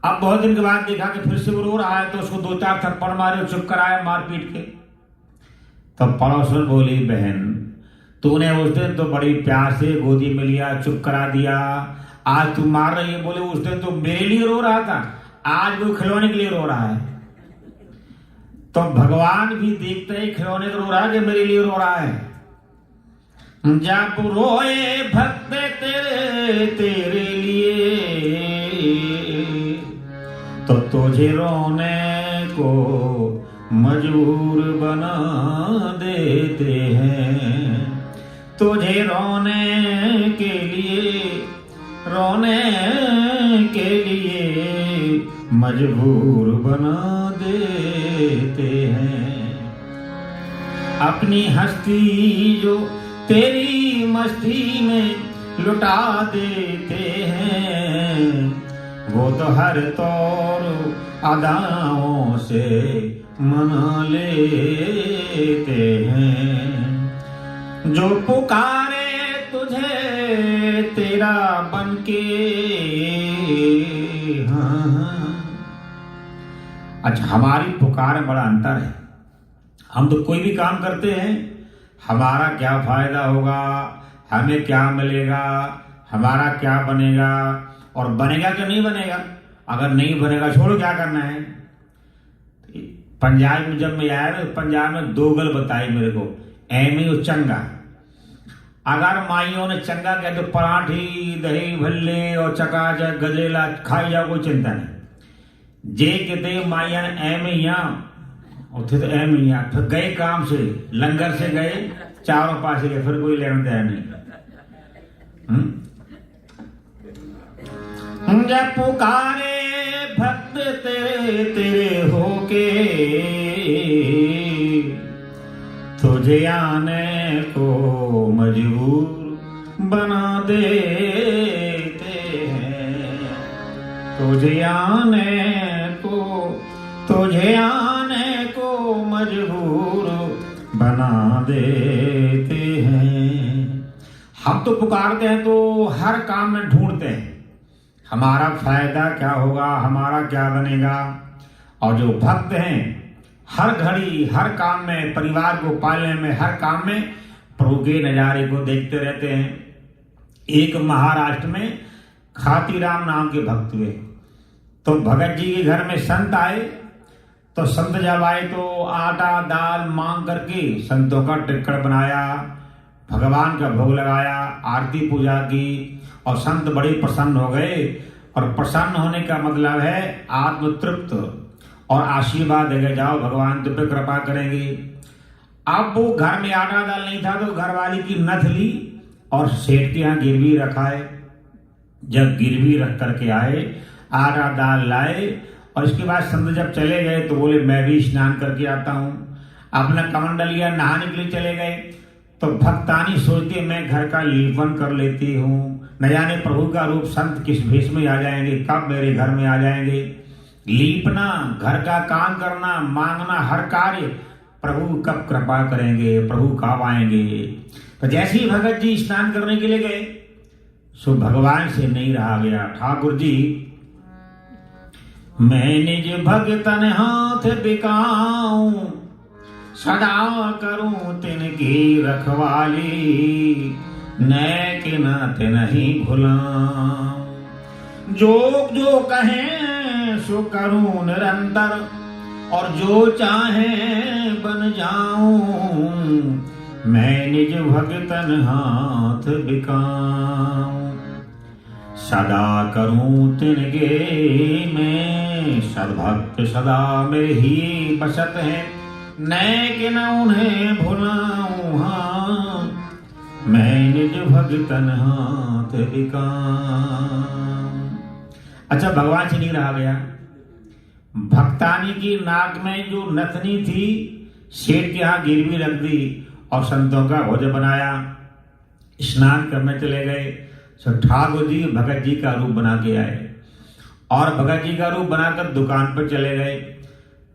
अब बहुत दिन के बाद देखा कि फिर से वो रो रहा है तो उसको 2-4 थप्पड़ मारे और चुप कराया मार पीट के। तो पड़ोसन बोली बहन तूने उस दिन तो बड़ी प्यार से गोदी में लिया, चुप करा दिया, आज तू मार रही है। बोले उस दिन तो मेरे लिए रो रहा था, आज वो खिलौने के लिए रो रहा है। तो भगवान भी देखते ही खिलौने को रो रहा है कि मेरे लिए रो रहा है। जब रोए भक्त तेरे तेरे लिए तो तुझे रोने को मजबूर बना देते हैं, तुझे रोने के लिए मजबूर बना देते हैं। अपनी हस्ती जो तेरी मस्ती में लुटा देते हैं, वो तो हर तौर अदाओं से मना लेते हैं। जो पुकारे तुझे तेरा बनके, हाँ। अच्छा हमारी पुकार में बड़ा अंतर है। हम तो कोई भी काम करते हैं, हमारा क्या फायदा होगा, हमें क्या मिलेगा, हमारा क्या बनेगा और बनेगा कि नहीं बनेगा। अगर नहीं बनेगा छोड़ो क्या करना है। पंजाब में जब मैं आया तो पंजाब में 2 गल बताई मेरे को, एमी और चंगा। अगर माइयों ने चंगा कह तो पराठी दही भल्ले और चकाचक गजेला खाई जाओ, कोई चिंता नहीं। जे किते माइया ने एमिया उठे तो एमिया फिर गए काम से, लंगर से गए, चारों पासे गए, फिर कोई लेना देना नहीं। जब पुकारे भक्त तेरे तेरे होके, तुझे आने को मजबूर बना देते हैं, तुझे आने को मजबूर बना देते हैं। हम तो पुकारते हैं तो हर काम में ढूंढते हैं हमारा फायदा क्या होगा, हमारा क्या बनेगा। और जो भक्त हैं हर घड़ी हर काम में, परिवार को पालने में, हर काम में प्रभु के नजारे को देखते रहते हैं। एक महाराष्ट्र में खातीराम नाम के भक्त हुए। तो भगत जी के घर में संत आए। तो संत जब आए तो आटा दाल मांग करके संतों का टिक्कड़ बनाया, भगवान का भोग लगाया, आरती पूजा की और संत बड़े प्रसन्न हो गए। और प्रसन्न होने का मतलब है आत्मतृप्त और आशीर्वाद देकर जाओ, भगवान तुम पे कृपा करेंगे। अब वो घर में आटा दाल नहीं था तो घरवाली की नथ ली और सेठ के यहाँ गिरवी रखा है। जब गिरवी रख करके आए, आटा दाल लाए और इसके बाद संत जब चले गए तो बोले मैं भी स्नान करके आता हूँ। अपना कमंडल लिया, नहाने के लिए चले गए। तो भक्तानी सोचते मैं घर का लीपन कर लेती हूँ, न जाने प्रभु का रूप संत किस भेष में आ जाएंगे, कब मेरे घर में आ जाएंगे। लीपना, घर का काम करना, मांगना, हर कार्य प्रभु कब कृपा करेंगे, प्रभु कब आएंगे। तो जैसे ही भगत जी स्नान करने के लिए गए सो भगवान से नहीं रहा गया। ठाकुर जी मैं निज भगतन हाथ बिकाऊं, सदा करूं तिनकी रखवाली, नय के नाथ नहीं भुलाऊं। जो जो कहें सो करूं निरंतर, और जो चाहे बन जाऊं, मैं निज भगतन हाथ बिकाऊं। सदा करूं तिनके मैं सद्भक्त, सदा मेरे ही बसत हैं, नय के न उन्हें भुलाऊं। हाँ मैं निज भगतन हाथ बिकाऊं। अच्छा, भगवान से नहीं रहा गया। भक्तानी की नाक में जो नथनी थी सेठ के यहाँ गिरवी रख दी और संतों का भोजन बनाया। स्नान करने चले गए। सो ठाकुर जी भगत जी का रूप बना के आए और भगत जी का रूप बनाकर दुकान पर चले गए।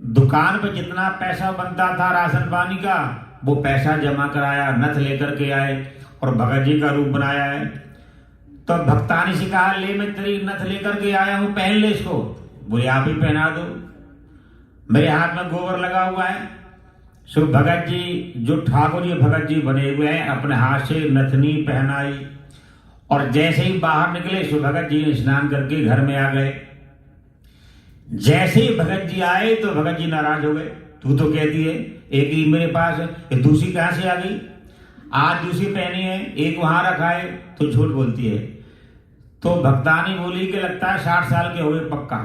दुकान पर जितना पैसा बनता था राशन पानी का, वो पैसा जमा कराया, नथ लेकर के आए और भगत जी का रूप बनाया है। तो भक्तानी से कहा ले मैं तेरी नथ लेकर के आया हूं, पहन ले इसको। बोले आप ही पहना दो, मेरे हाथ में गोबर लगा हुआ है। सो भगत जी जो ठाकुर जी भगत जी बने हुए हैं अपने हाथ से नथनी पहनाई और जैसे ही बाहर निकले सो भगत जी ने स्नान करके घर में आ गए। जैसे ही भगत जी आए तो भगत जी नाराज हो गए। तू तो कहती है एक ही मेरे पास है, ये दूसरी कहां से आ गई? आज दूसरी पहनी है, एक वहां रखा है, तो झूठ बोलती है। तो भक्तानी बोली कि लगता है 60 साल के हो गए पक्का।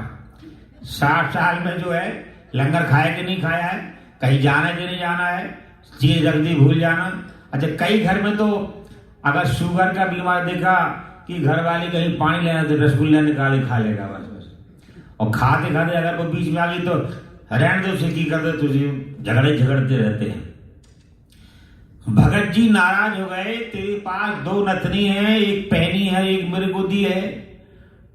60 साल में जो है लंगर खाया कि नहीं खाया है, कहीं जाना कि नहीं जाना है, चीज रख दी भूल जाना। अच्छा, कई घर में तो अगर शुगर का बीमार देखा कि घर वाली कहीं पानी लेना तो रसगुल्ला निकाले खा लेगा बस। और खाते खाते अगर वो बीच में आ गई तो रहने दो से की करते, तुझे झगड़ते रहते हैं। भगत जी नाराज हो गए। तेरे पास 2 नथनी है, एक पहनी है, एक मेरे को दी है।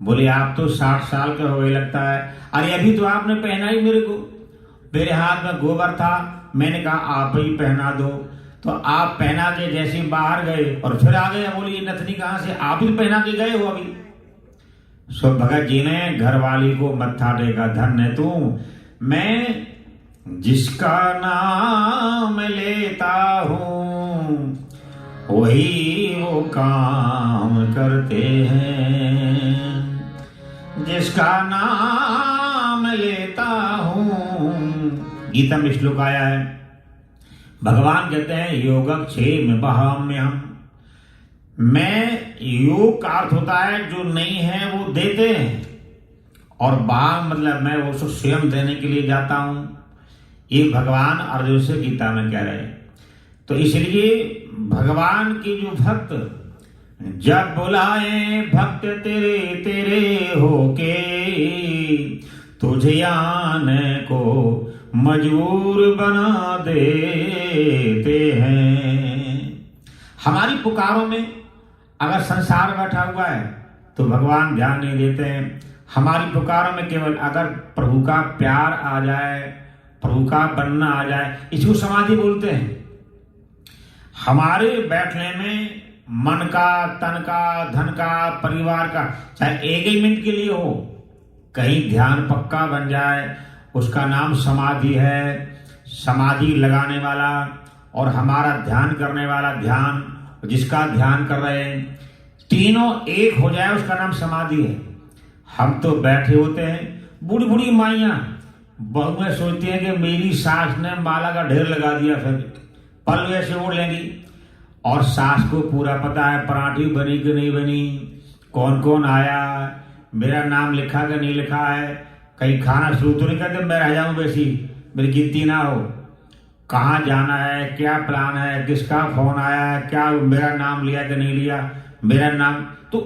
बोले आप तो 60 साल का हो गए लगता है। अरे अभी तो आपने पहना ही मेरे को। मेरे हाथ में गोबर था, मैंने कहा आप ही पहना दो। तो आप पहना के जैसे बाहर गए और फिर आ गए। बोले ये नथनी कहां से? आप ही पहना के गए हो अभी। सो भगत जी ने घरवाली को मत्था टेका, धन्य तू, मैं जिसका नाम लेता हूं वही वो काम करते हैं। जिसका नाम लेता हूं, गीता में श्लोक आया है। भगवान कहते हैं योगक्षेम बहाम्यहम्। मैं योग का अर्थ होता है जो नहीं है वो देते हैं, और बाम मतलब मैं वो स्वयं देने के लिए जाता हूं। ये भगवान अर्जुन से गीता में कह रहे हैं। तो इसलिए भगवान की जो भक्त जब बुलाए भक्त तेरे तेरे होके, तुझे आने को मजबूर बना देते हैं। हमारी पुकारों में अगर संसार बैठा हुआ है तो भगवान ध्यान नहीं देते हैं। हमारी पुकारों में केवल अगर प्रभु का प्यार आ जाए, प्रभु का बनना आ जाए, इसको समाधि बोलते हैं। हमारे बैठने में मन का, तन का, धन का, परिवार का, चाहे 1 मिनट के लिए हो, कहीं ध्यान पक्का बन जाए, उसका नाम समाधि है। समाधि लगाने वाला और हमारा ध्यान करने वाला, ध्यान जिसका ध्यान कर रहे हैं, तीनों एक हो जाए उसका नाम समाधि है। हम तो बैठे होते हैं, बूढ़ी बूढ़ी माइयां बहुएं सोचती हैं कि मेरी सास ने माला का ढेर लगा दिया, फिर पल वैसे ओढ़ लेंगी। और सास को पूरा पता है पराठी बनी कि नहीं बनी, कौन कौन आया, मेरा नाम लिखा कि नहीं लिखा है, कहीं खाना शुरू तो नहीं करते मैं रह जाऊं वैसी मेरी गिनती ना हो, कहाँ जाना है, क्या प्लान है, किसका फोन आया है, क्या मेरा नाम लिया कि नहीं लिया, मेरा नाम। तो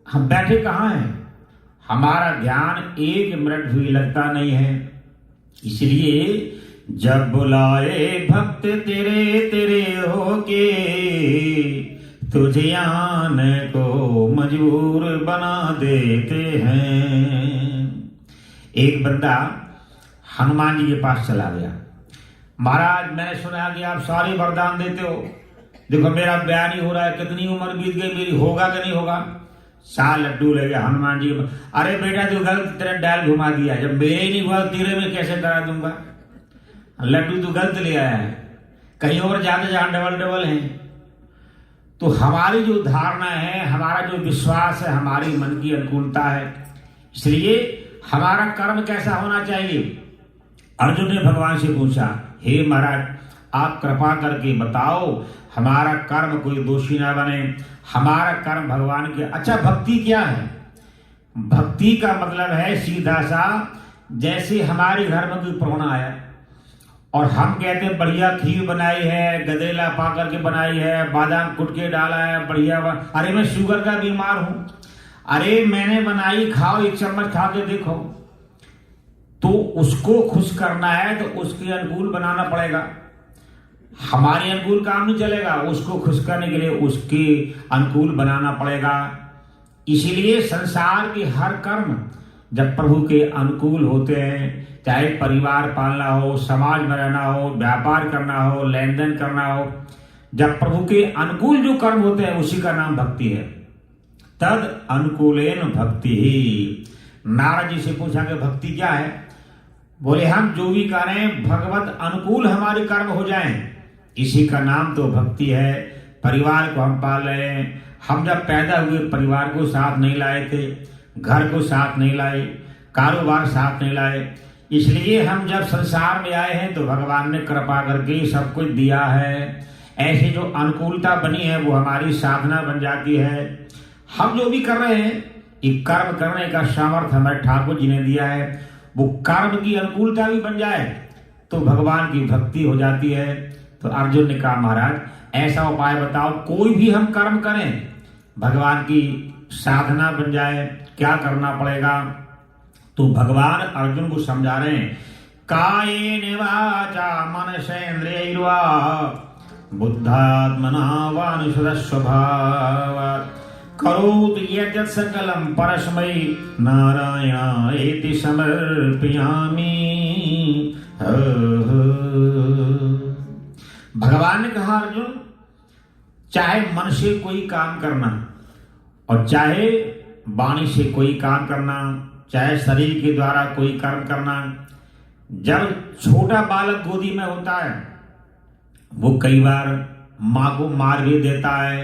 हम बैठे कहाँ हैं, हमारा ध्यान 1 मिनट भी लगता नहीं है। इसलिए जब बुलाए भक्त तेरे तेरे होके, तुझे आने को मजबूर बना देते हैं। एक बंदा हनुमान जी के पास चला गया, महाराज मैंने सुना कि आप सारे वरदान देते हो, देखो मेरा ब्याह नहीं हो रहा है, कितनी उम्र बीत गई मेरी, होगा कि नहीं होगा। 4 लड्डू ले गया हनुमान जी। अरे बेटा तू गलत तेरा डाल घुमा दिया, जब मेरे ही नहीं हुआ तेरे में कैसे करा दूंगा, लड्डू तू गलत ले आया है, कहीं और जाते जहां डबल डबल है। तो हमारी जो धारणा है, हमारा जो विश्वास है, हमारी मन की अनुकूलता है। इसलिए हमारा कर्म कैसा होना चाहिए। अर्जुन ने भगवान से पूछा, हे महाराज आप कृपा करके बताओ हमारा कर्म कोई दोषी ना बने, हमारा कर्म भगवान के। अच्छा भक्ति क्या है? भक्ति का मतलब है सीधा सा, जैसे हमारे घर में कोई प्राहुणा आया और हम कहते हैं बढ़िया खीर बनाई है, गदेला पा करके बनाई है, बादाम कुट के डाला है बढ़िया, अरे मैं शुगर का बीमार हूं, अरे मैंने बनाई खाओ, 1 चम्मच खा के देखो। तो उसको खुश करना है तो उसके अनुकूल बनाना पड़ेगा, हमारे अनुकूल काम नहीं चलेगा, उसको खुश करने के लिए उसके अनुकूल बनाना पड़ेगा। इसीलिए संसार के हर कर्म जब प्रभु के अनुकूल होते हैं, चाहे परिवार पालना हो, समाज में रहना हो, व्यापार करना हो, लेन देन करना हो, जब प्रभु के अनुकूल जो कर्म होते हैं उसी का नाम भक्ति है। तद अनुकूलेन भक्ति ही। नारद जी से पूछा कि भक्ति क्या है? बोले हम जो भी करें भगवत अनुकूल हमारे कर्म हो जाएं, इसी का नाम तो भक्ति है। परिवार को हम पाल रहे हैं, हम जब पैदा हुए परिवार को साथ नहीं लाए थे, घर को साथ नहीं लाए, कारोबार साथ नहीं लाए, इसलिए हम जब संसार में आए हैं तो भगवान ने कृपा करके सब कुछ दिया है। ऐसे जो अनुकूलता बनी है वो हमारी साधना बन जाती है। हम जो भी कर रहे हैं ये कर्म करने का सामर्थ्य हमारे ठाकुर जी ने दिया है, वो कर्म की अनुकूलता भी बन जाए तो भगवान की भक्ति हो जाती है। तो अर्जुन ने कहा महाराज ऐसा उपाय बताओ, कोई भी हम कर्म करें भगवान की साधना बन जाए, क्या करना पड़ेगा? तो भगवान अर्जुन को समझा रहे हैं, कायेन वाचा मनसेन्द्रियैर्वा बुद्धात्मना वानुसुरः स्वभावात् करोतु यत् सकलं परस्मै नारायणायेति समर्पयामि। भगवान ने कहा अर्जुन, चाहे मन से कोई काम करना और चाहे वाणी से कोई काम करना, चाहे शरीर के द्वारा कोई कर्म करना, जब छोटा बालक गोदी में होता है वो कई बार माँ को मार भी देता है,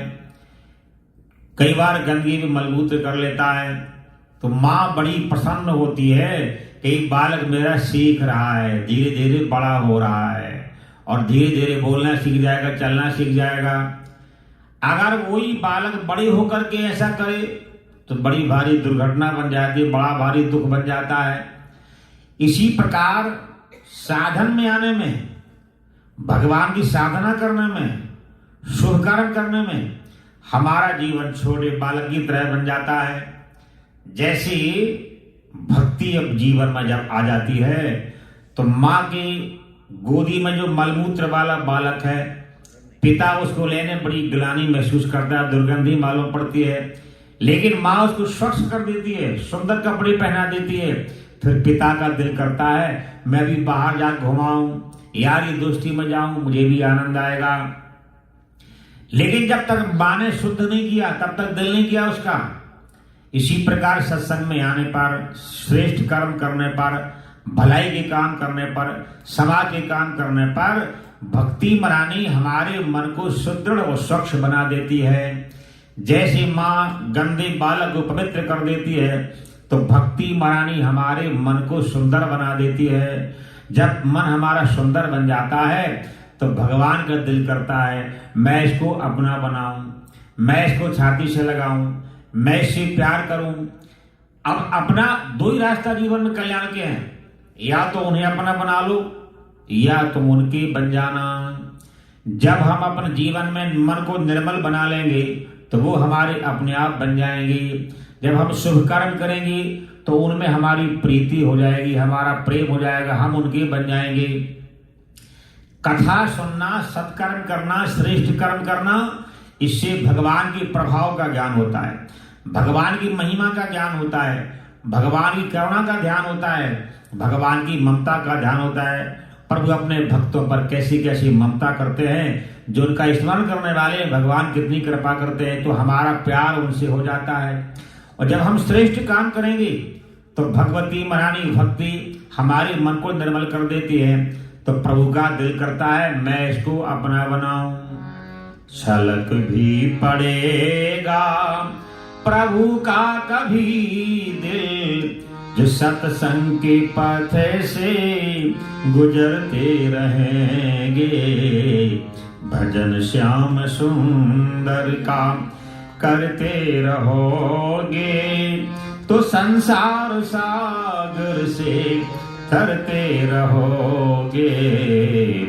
कई बार गंदगी में मलमूत्र कर लेता है, तो माँ बड़ी प्रसन्न होती है कि बालक मेरा सीख रहा है, धीरे धीरे बड़ा हो रहा है और धीरे धीरे बोलना सीख जाएगा, चलना सीख जाएगा। अगर वही बालक बड़े होकर के ऐसा करे तो बड़ी भारी दुर्घटना बन जाती है, बड़ा भारी दुख बन जाता है। इसी प्रकार साधन में आने में, भगवान की साधना करने में, शुभ कर्म करने में हमारा जीवन छोटे बालक की तरह बन जाता है। जैसी भक्ति अब जीवन में जब आ जाती है तो माँ की गोदी में जो मलमूत्र वाला बालक है, पिता उसको लेने बड़ी ग्लानि महसूस करता है, दुर्गंधी मालूम पड़ती है, लेकिन माँ उसको स्वच्छ कर देती है, सुंदर कपड़े पहना देती है। फिर पिता का दिल करता है मैं भी बाहर जा घुमाऊं, यारी दोस्ती में जाऊं, मुझे भी आनंद आएगा। लेकिन जब तक माँ ने शुद्ध नहीं किया तब तक दिल नहीं किया उसका। इसी प्रकार सत्संग में आने पर, श्रेष्ठ कर्म करने पर, भलाई के काम करने पर, समाज के काम करने पर भक्ति मरानी हमारे मन को सुदृढ़ और स्वच्छ बना देती है। जैसे माँ गंदे बालक को पवित्र कर देती है, तो भक्ति महारानी हमारे मन को सुंदर बना देती है। जब मन हमारा सुंदर बन जाता है तो भगवान का दिल करता है मैं इसको अपना बनाऊं, मैं इसको छाती से लगाऊं, मैं इससे प्यार करूं। अब अपना दो ही रास्ता जीवन में कल्याण के हैं, या तो उन्हें अपना बना लो या तुम उनके बन जाना। जब हम अपने जीवन में मन को निर्मल बना लेंगे तो वो हमारे अपने आप बन जाएंगे। जब हम शुभ कर्म करेंगे तो उनमें हमारी प्रीति हो जाएगी, हमारा प्रेम हो जाएगा, हम उनके बन जाएंगे। कथा सुनना, सत्कर्म करना, श्रेष्ठ कर्म करना, इससे भगवान के प्रभाव का ज्ञान होता है, भगवान की महिमा का ज्ञान होता है, भगवान की करुणा का ध्यान होता है, भगवान की ममता का ध्यान होता है। प्रभु अपने भक्तों पर कैसी कैसी ममता करते हैं, जो उनका स्मरण करने वाले भगवान कितनी कृपा करते हैं, तो हमारा प्यार उनसे हो जाता है। और जब हम श्रेष्ठ काम करेंगे तो भगवती महारानी भक्ति हमारे मन को निर्मल कर देती है, तो प्रभु का दिल करता है मैं इसको अपना बनाऊं। छलक भी पड़ेगा प्रभु का कभी दिल, जो सत्संग के पथ से गुजरते रहेंगे। भजन श्याम सुंदर का करते रहोगे, तो संसार सागर से तरते रहोगे।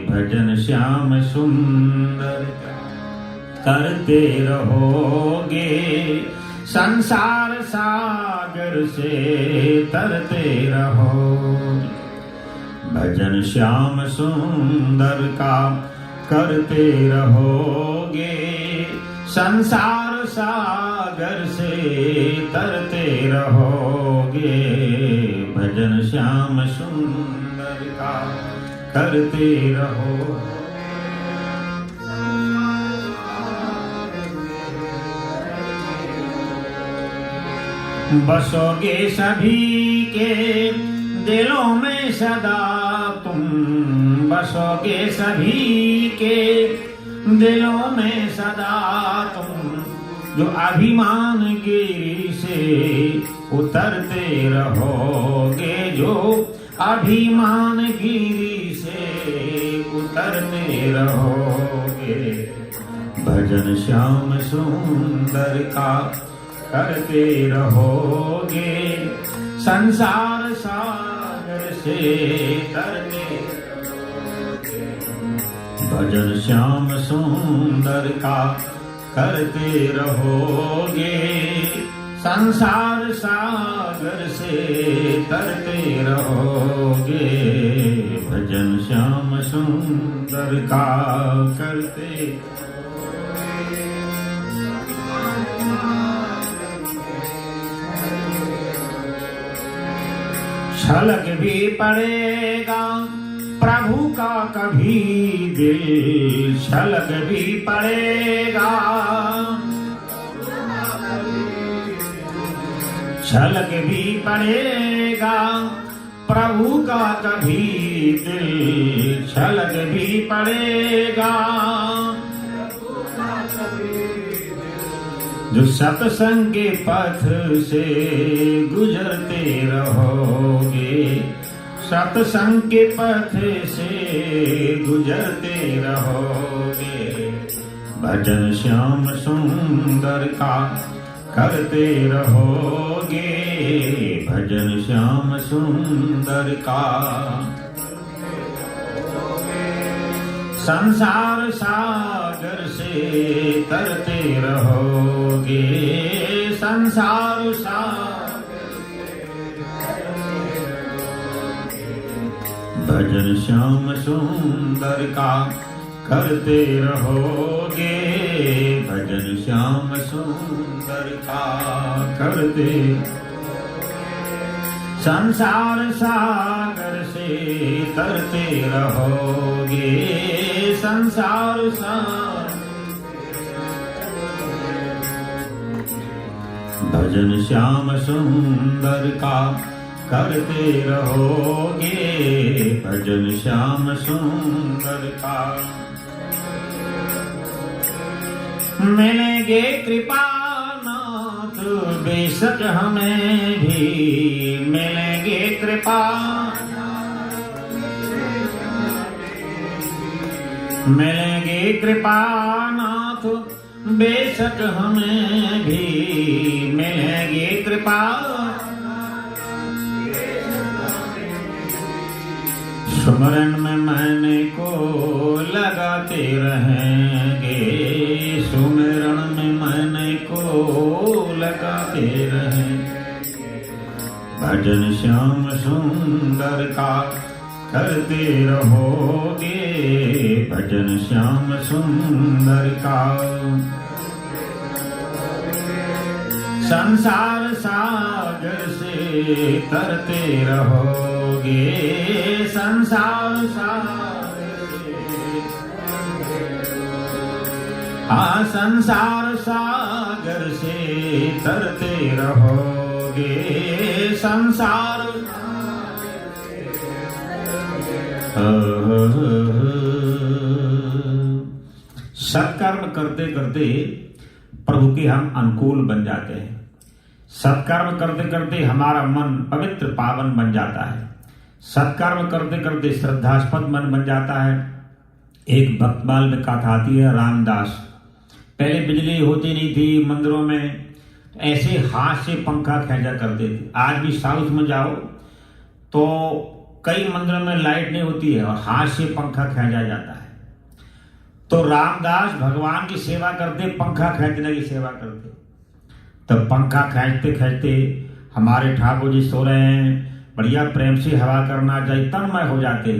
भजन श्याम सुंदर करते रहोगे, संसार सागर से तरते रहोगे। भजन श्याम सुंदर का करते रहोगे, संसार सागर से तरते रहोगे। भजन श्याम सुंदर का करते रहो। बसोगे सभी के दिलों में सदा तुम, बसोगे सभी के दिलों में सदा तुम। जो अभिमान गिरी से उतरते रहोगे, जो अभिमान गिरी से उतरते रहोगे। भजन श्याम सुंदर का करते रहोगे, संसार सागर से तरते रहोगे। भजन श्याम सुंदर का करते रहोगे, संसार सागर से तरते रहोगे। भजन श्याम सुंदर का करते। छलक भी पड़ेगा प्रभु का कभी दिल, छलक भी पड़ेगा, छलक भी पड़ेगा प्रभु का कभी दिल, छलक भी पड़ेगा। जो सत्संग के पथ से गुजरते रहोगे, सत्संग के पथ से गुजरते रहोगे। भजन श्याम सुंदर का करते रहोगे, भजन श्याम सुंदर का। संसार सागर से तरते रहोगे, संसार सागर से। भजन श्याम सुंदर का करते रहोगे, भजन श्याम सुंदर का करते। संसार सागर से तरते रहोगे, संसार सागर। भजन श्याम सुंदर का करते रहोगे, भजन श्याम सुंदर का। मिलेंगे कृपा बेशक हमें भी मिलेंगे कृपा, मिलेंगे कृपानाथ, बेशक हमें भी मिलेंगे कृपा। सुमरन में मैंने को लगाते रहेंगे, सुमरन में मैंने को लगाते रहेंगे। भजन श्याम सुंदर का करते रहोगे, भजन श्याम सुंदर का। संसार सागर से तरते रहोगे, संसार सागर से, हाँ संसार सागर से तरते रहोगे, संसार सत्कर्म करते करते प्रभु के हम अनुकूल बन जाते हैं। सत्कर्म करते करते हमारा मन पवित्र पावन बन जाता है। सत्कर्म करते करते श्रद्धास्पद मन बन जाता है। एक भक्तमाल में कथा आती है, रामदास पहले बिजली होती नहीं थी मंदिरों में, ऐसे हाथ से पंखा खींचा करते थे। आज भी साउथ में जाओ तो कई मंदिरों में लाइट नहीं होती है और हाथ से पंखा खींचा जाता है। तो रामदास भगवान की सेवा करते, पंखा खींचने की सेवा करते। तब पंखा खींचते खींचते हमारे ठाकुर जी सो रहे हैं, बढ़िया प्रेम से हवा करना चाहिए, तन्मय हो जाते।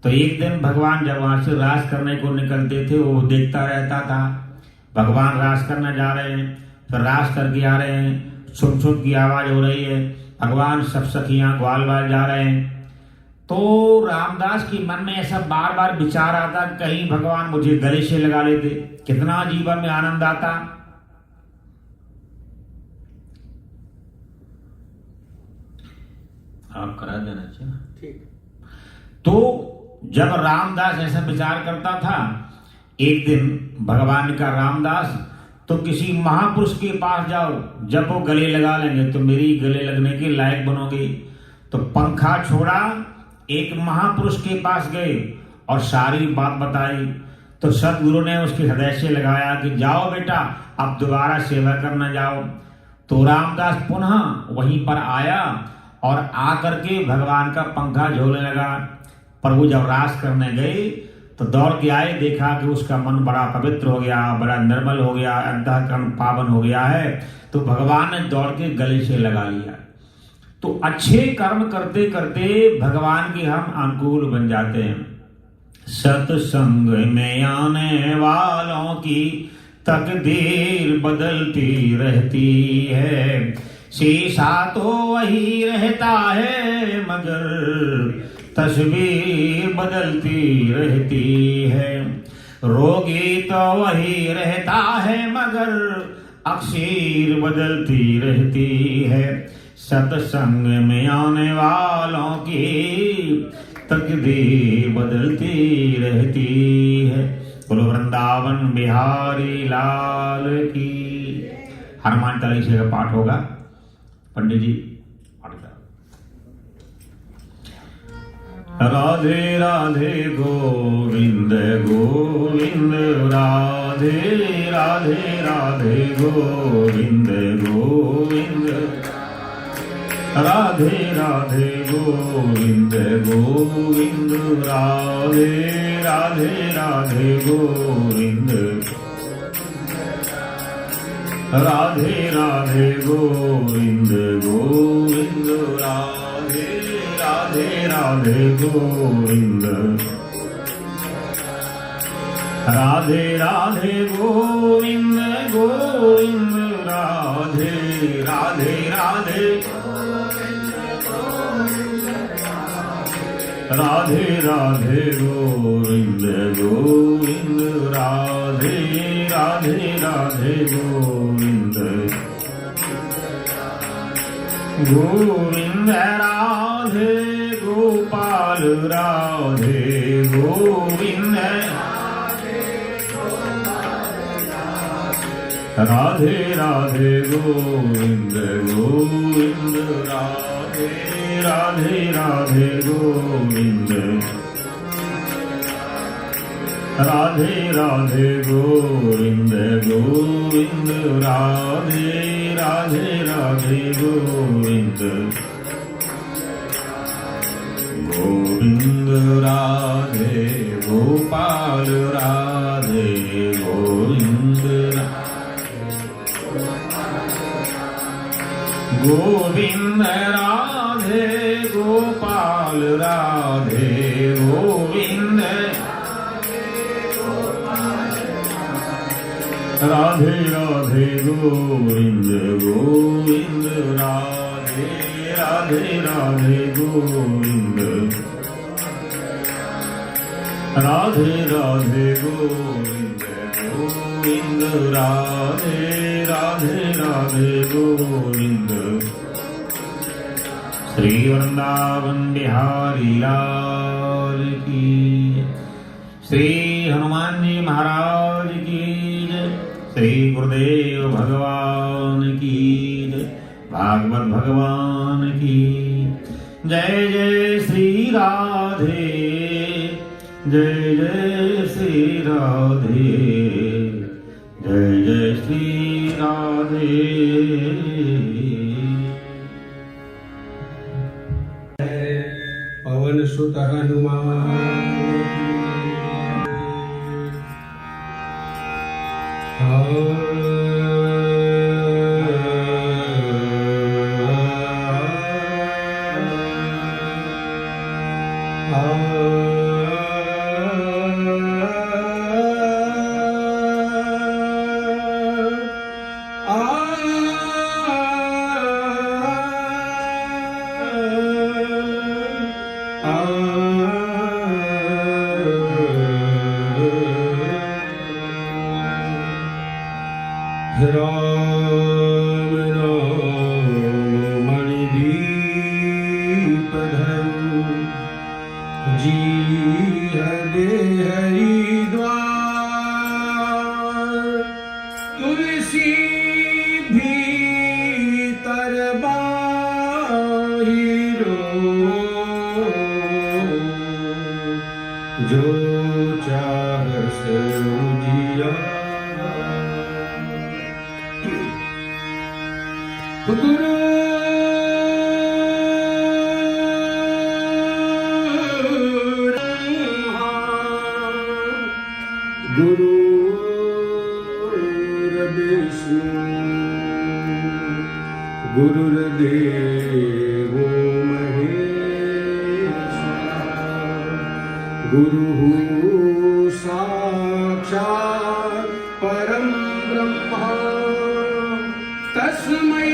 तो एक दिन भगवान जब वहां से रास करने को निकलते थे, वो देखता रहता था भगवान रास करने जा रहे हैं, फिर रास करके आ रहे हैं, छुप छुप की आवाज हो रही है, भगवान सब सखियां ग्वाल बाल जा रहे हैं। तो रामदास की मन में ऐसा बार बार विचार आता, कहीं भगवान मुझे गले से लगा लेते, कितना जीवन में आनंद आता। आप करा देना चाहिए, ठीक। तो जब रामदास ऐसा विचार करता था, एक दिन भगवान ने कहा, रामदास तो किसी महापुरुष के पास जाओ, जब वो गले लगा लेंगे तो मेरी गले लगने के लायक बनोगे। तो पंखा छोड़ा, एक महापुरुष के पास गए और सारी बात बताई। तो सदगुरु ने उसके हृदय से लगाया कि जाओ बेटा, अब दोबारा सेवा करना जाओ। तो रामदास पुनः वहीं पर आया और आकर के भगवान का पंखा झोलने लगा। प्रभु जब रास करने गए तो दौड़ के आए, देखा कि उसका मन बड़ा पवित्र हो गया, बड़ा निर्मल हो गया, अंतःकरण पावन हो गया है। तो भगवान ने दौड़ के गले से लगा लिया। तो अच्छे कर्म करते करते भगवान के हम अनुकूल बन जाते हैं। सत्संग में आने वालों की तकदीर बदलती रहती है, शीशा तो वही रहता है मगर तस्वीर बदलती रहती है। रोगी तो वही रहता है मगर अक्सीर बदलती रहती है। सत्संग में आने वालों की तकदीर बदलती रहती है। बोलो वृंदावन बिहारी लाल की। हनुमान चालीसा का पाठ होगा, पंडित जी पाठ करें। राधे राधे गोविंद गोविंद, राधे राधे राधे गोविंद गोविंद, राधे राधे गोविंद गोविंद, राधे राधे राधे गोविंद, राधे राधे गोविंद गोविंद, राधे राधे राधे गोविंद, राधे राधे गोविंद गोविंद, राधे राधे राधे, राधे राधे गोविंद गोविंद, राधे राधे राधे गोविंद गोविंद, राधे गोपाल राधे गोविंद, राधे राधे गोविंद गोविंद राधे राधे राधे गोविंद राधे राधे गोविंद गोविंद राधे राधे राधे गोविंद गोविंद राधे गोपाल राधे गोविंद गोविंद राधे गोपाल राधे गोविंद राधे राधे गोविंद गोविंद राधे राधे राधे गोविंद राधे राधे गोविंद गोविंद राधे राधे राधे गोविंद श्री वृंदावन बिहारी लाल की, श्री हनुमान जी महाराज की, श्री गुरुदेव भगवान की, भागवत भगवान की जय। जय श्री राधे, जय जय श्री राधे, जय जय श्री राधे। पवन सुत हनुमान राम नाम मणिदीप धरु जी हरे हरिद्वार तुलसी भीतर बाहिरो जो चाहस उजिया गुरु विष्णु गुरुर्देवो महेश्वरः गुरुः साक्षात् परं ब्रह्म तस्मै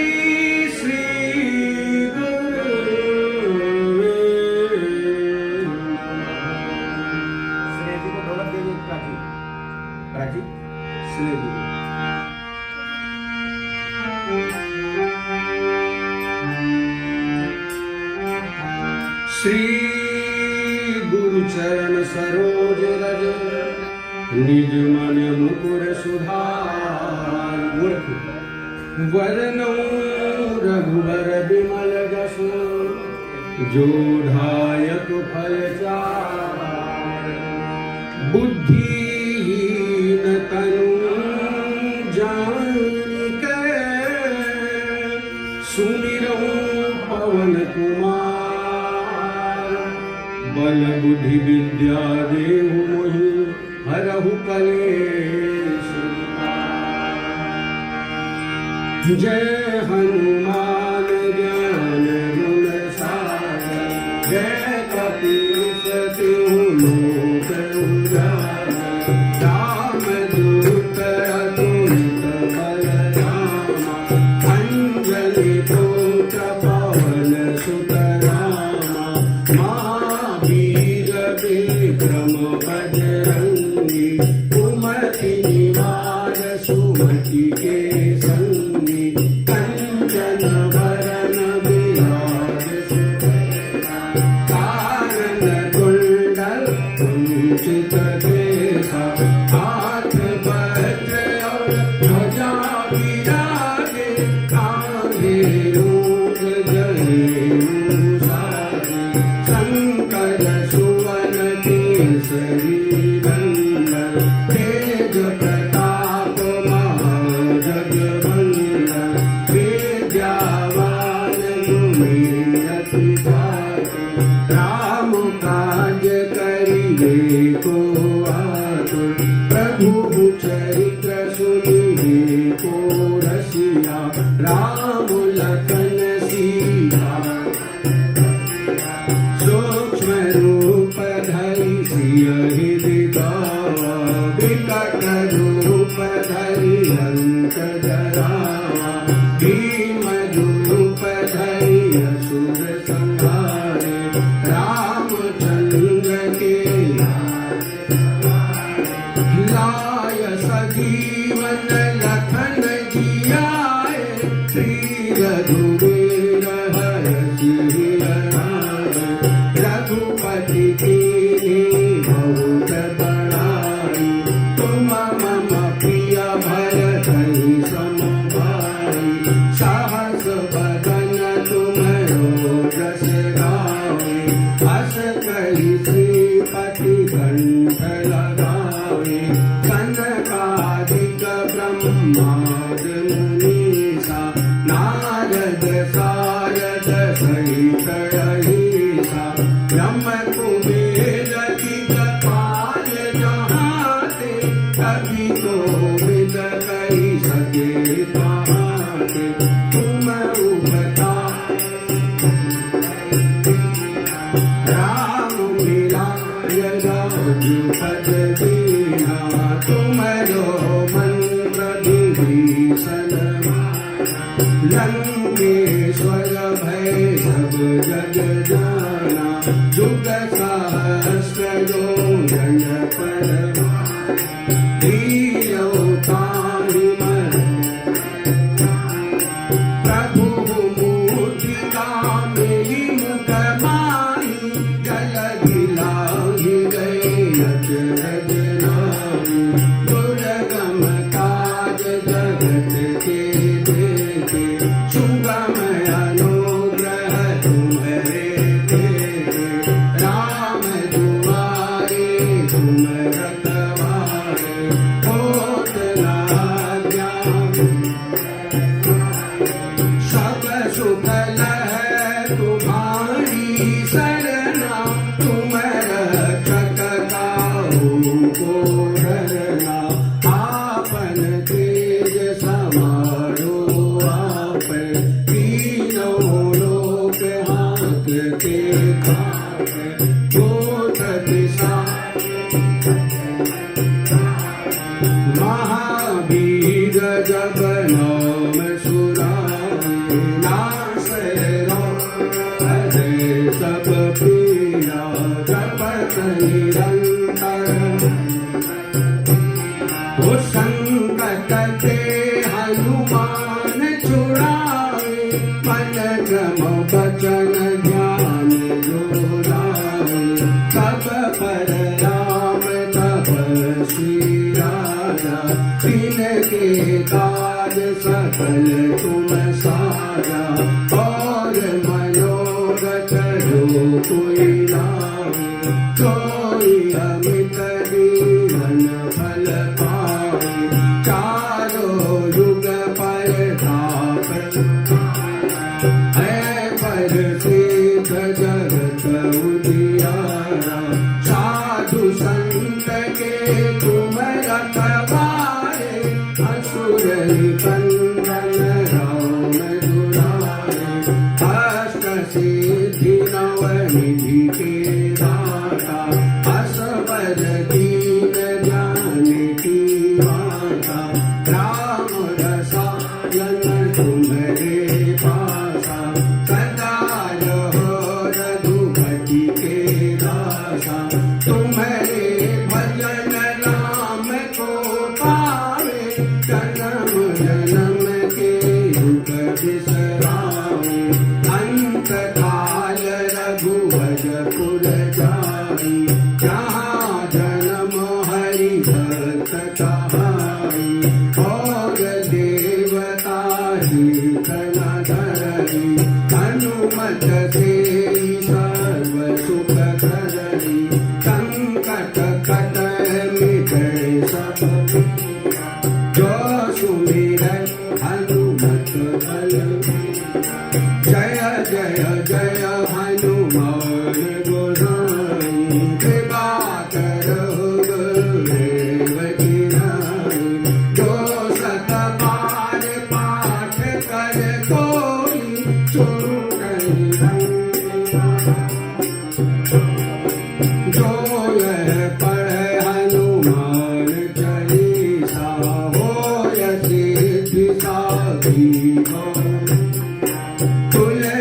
श्री गुरु चरण सरोज रज निज मन मुकुर सुधार वरनौ रघुवर विमल जसु जो ढायक फल चार बुद्धिहीन तनु जानिके सुमिरौ पवन कुमार बल बुद्धि विद्या देहु मोहि हरहु कलेश जय हनुमान ज्ञान गुण सागर जय कपीस तिहु लोक उजागर रामदूत अतुलित बलधामा अंजलि पुत्र पवन सुत रामा महावीर विक्रम बजरंगी कुमति निवार सुमति के संगी कंचन वरण रसिया राम लखन सीता सूक्ष्म रूप धरि सियहि दिखावा विकट रूप धरि लंक जरावा भीम रूप धरि असुर संहारे रामचंद्र के लाय सजीवन लखन जियाए श्री रघुवीर हरषि रघुपति कीन्ही बहुत बड़ाई तुम मम प्रिय भरतहि सम भाई सहस बदन तुमरो जस गावे हस कहि श्रीपति कंठ लगावे कनकादिक ब्रह्माद मुनीसा नारद सारद सहित अहिसा ब्रह्म कुबेर दिगपाल जहाते कभी तो विद कहि सके कहाते तुम उपता राम मिलाय रघुपत दीना तुमरो मंत्र विभीषण लंकेश्वर भय सब जग जाना जुग सहस्र योजन पर धीरवताहि मन प्रभु मूर्तिका मेरी मुख माही जलधि लाहि गए अचरज नाहि दुर्गम काज जगत के देखे सुगम अनुग्रह तुम्हारे देखे राम दुआरे तुम रखवारे होत न आज्ञा सब सुख लहै तुम्हारी शरणा तुम रक्षक काहू को डरना आपन तेज समारो आप तीनों लोक हांकते कांपे भूत पिशाच महावीर जब नाम सुराए नासै हरे सब पीरा जपत निरंतर वो संकट ते हनुमान छुड़ाए मन क्रम बचन ध्यान जोड़ाए तब पर राम तपस्वी राजा तिनके काज सकल तुम साजा और मनोरथ जो कोई लावे सोई अमित जीवन फल पावे चारों युग पर ताप है पर सिद्ध जगत उजियारा साधु संत के तुम रखवारे असुर निकंदन राम दुलारे अष्ट सिद्धि नव निधि के दाता असबर दीन जानकी माता राम रसायन तुम्हारे पासा सदा रहो रघुपति के दासा तुम्हारे भजन राम को पावे जन्म जन्म के दुख बिसरावे अंत काल रघुवर पुर जाई जहाँ जन्म हरि भक्त कहाई और देवता हित न धरी हनुमत से सर्व सुख करई संकट कट मिटे सब जो सुमिरै हनुमत बल जय जय जय हनुमान गोसाई कृपा करो गुरुदेव की नाई जो सत बार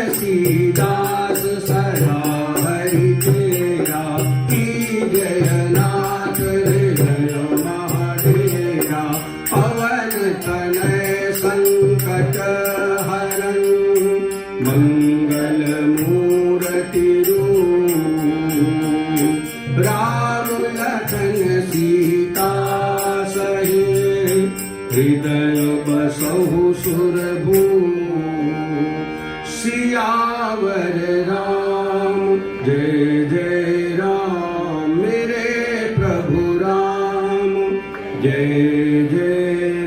तुलसीदास सदा हरि तेरा कीजय नाथ हृदय महाडेरा पवन तनय संकट हरन मंगल मूर्ति रूप राम लखन सीता सहित हृदय बसहु सुरभूप सियावर राम जय जय राम मेरे प्रभु राम जय जय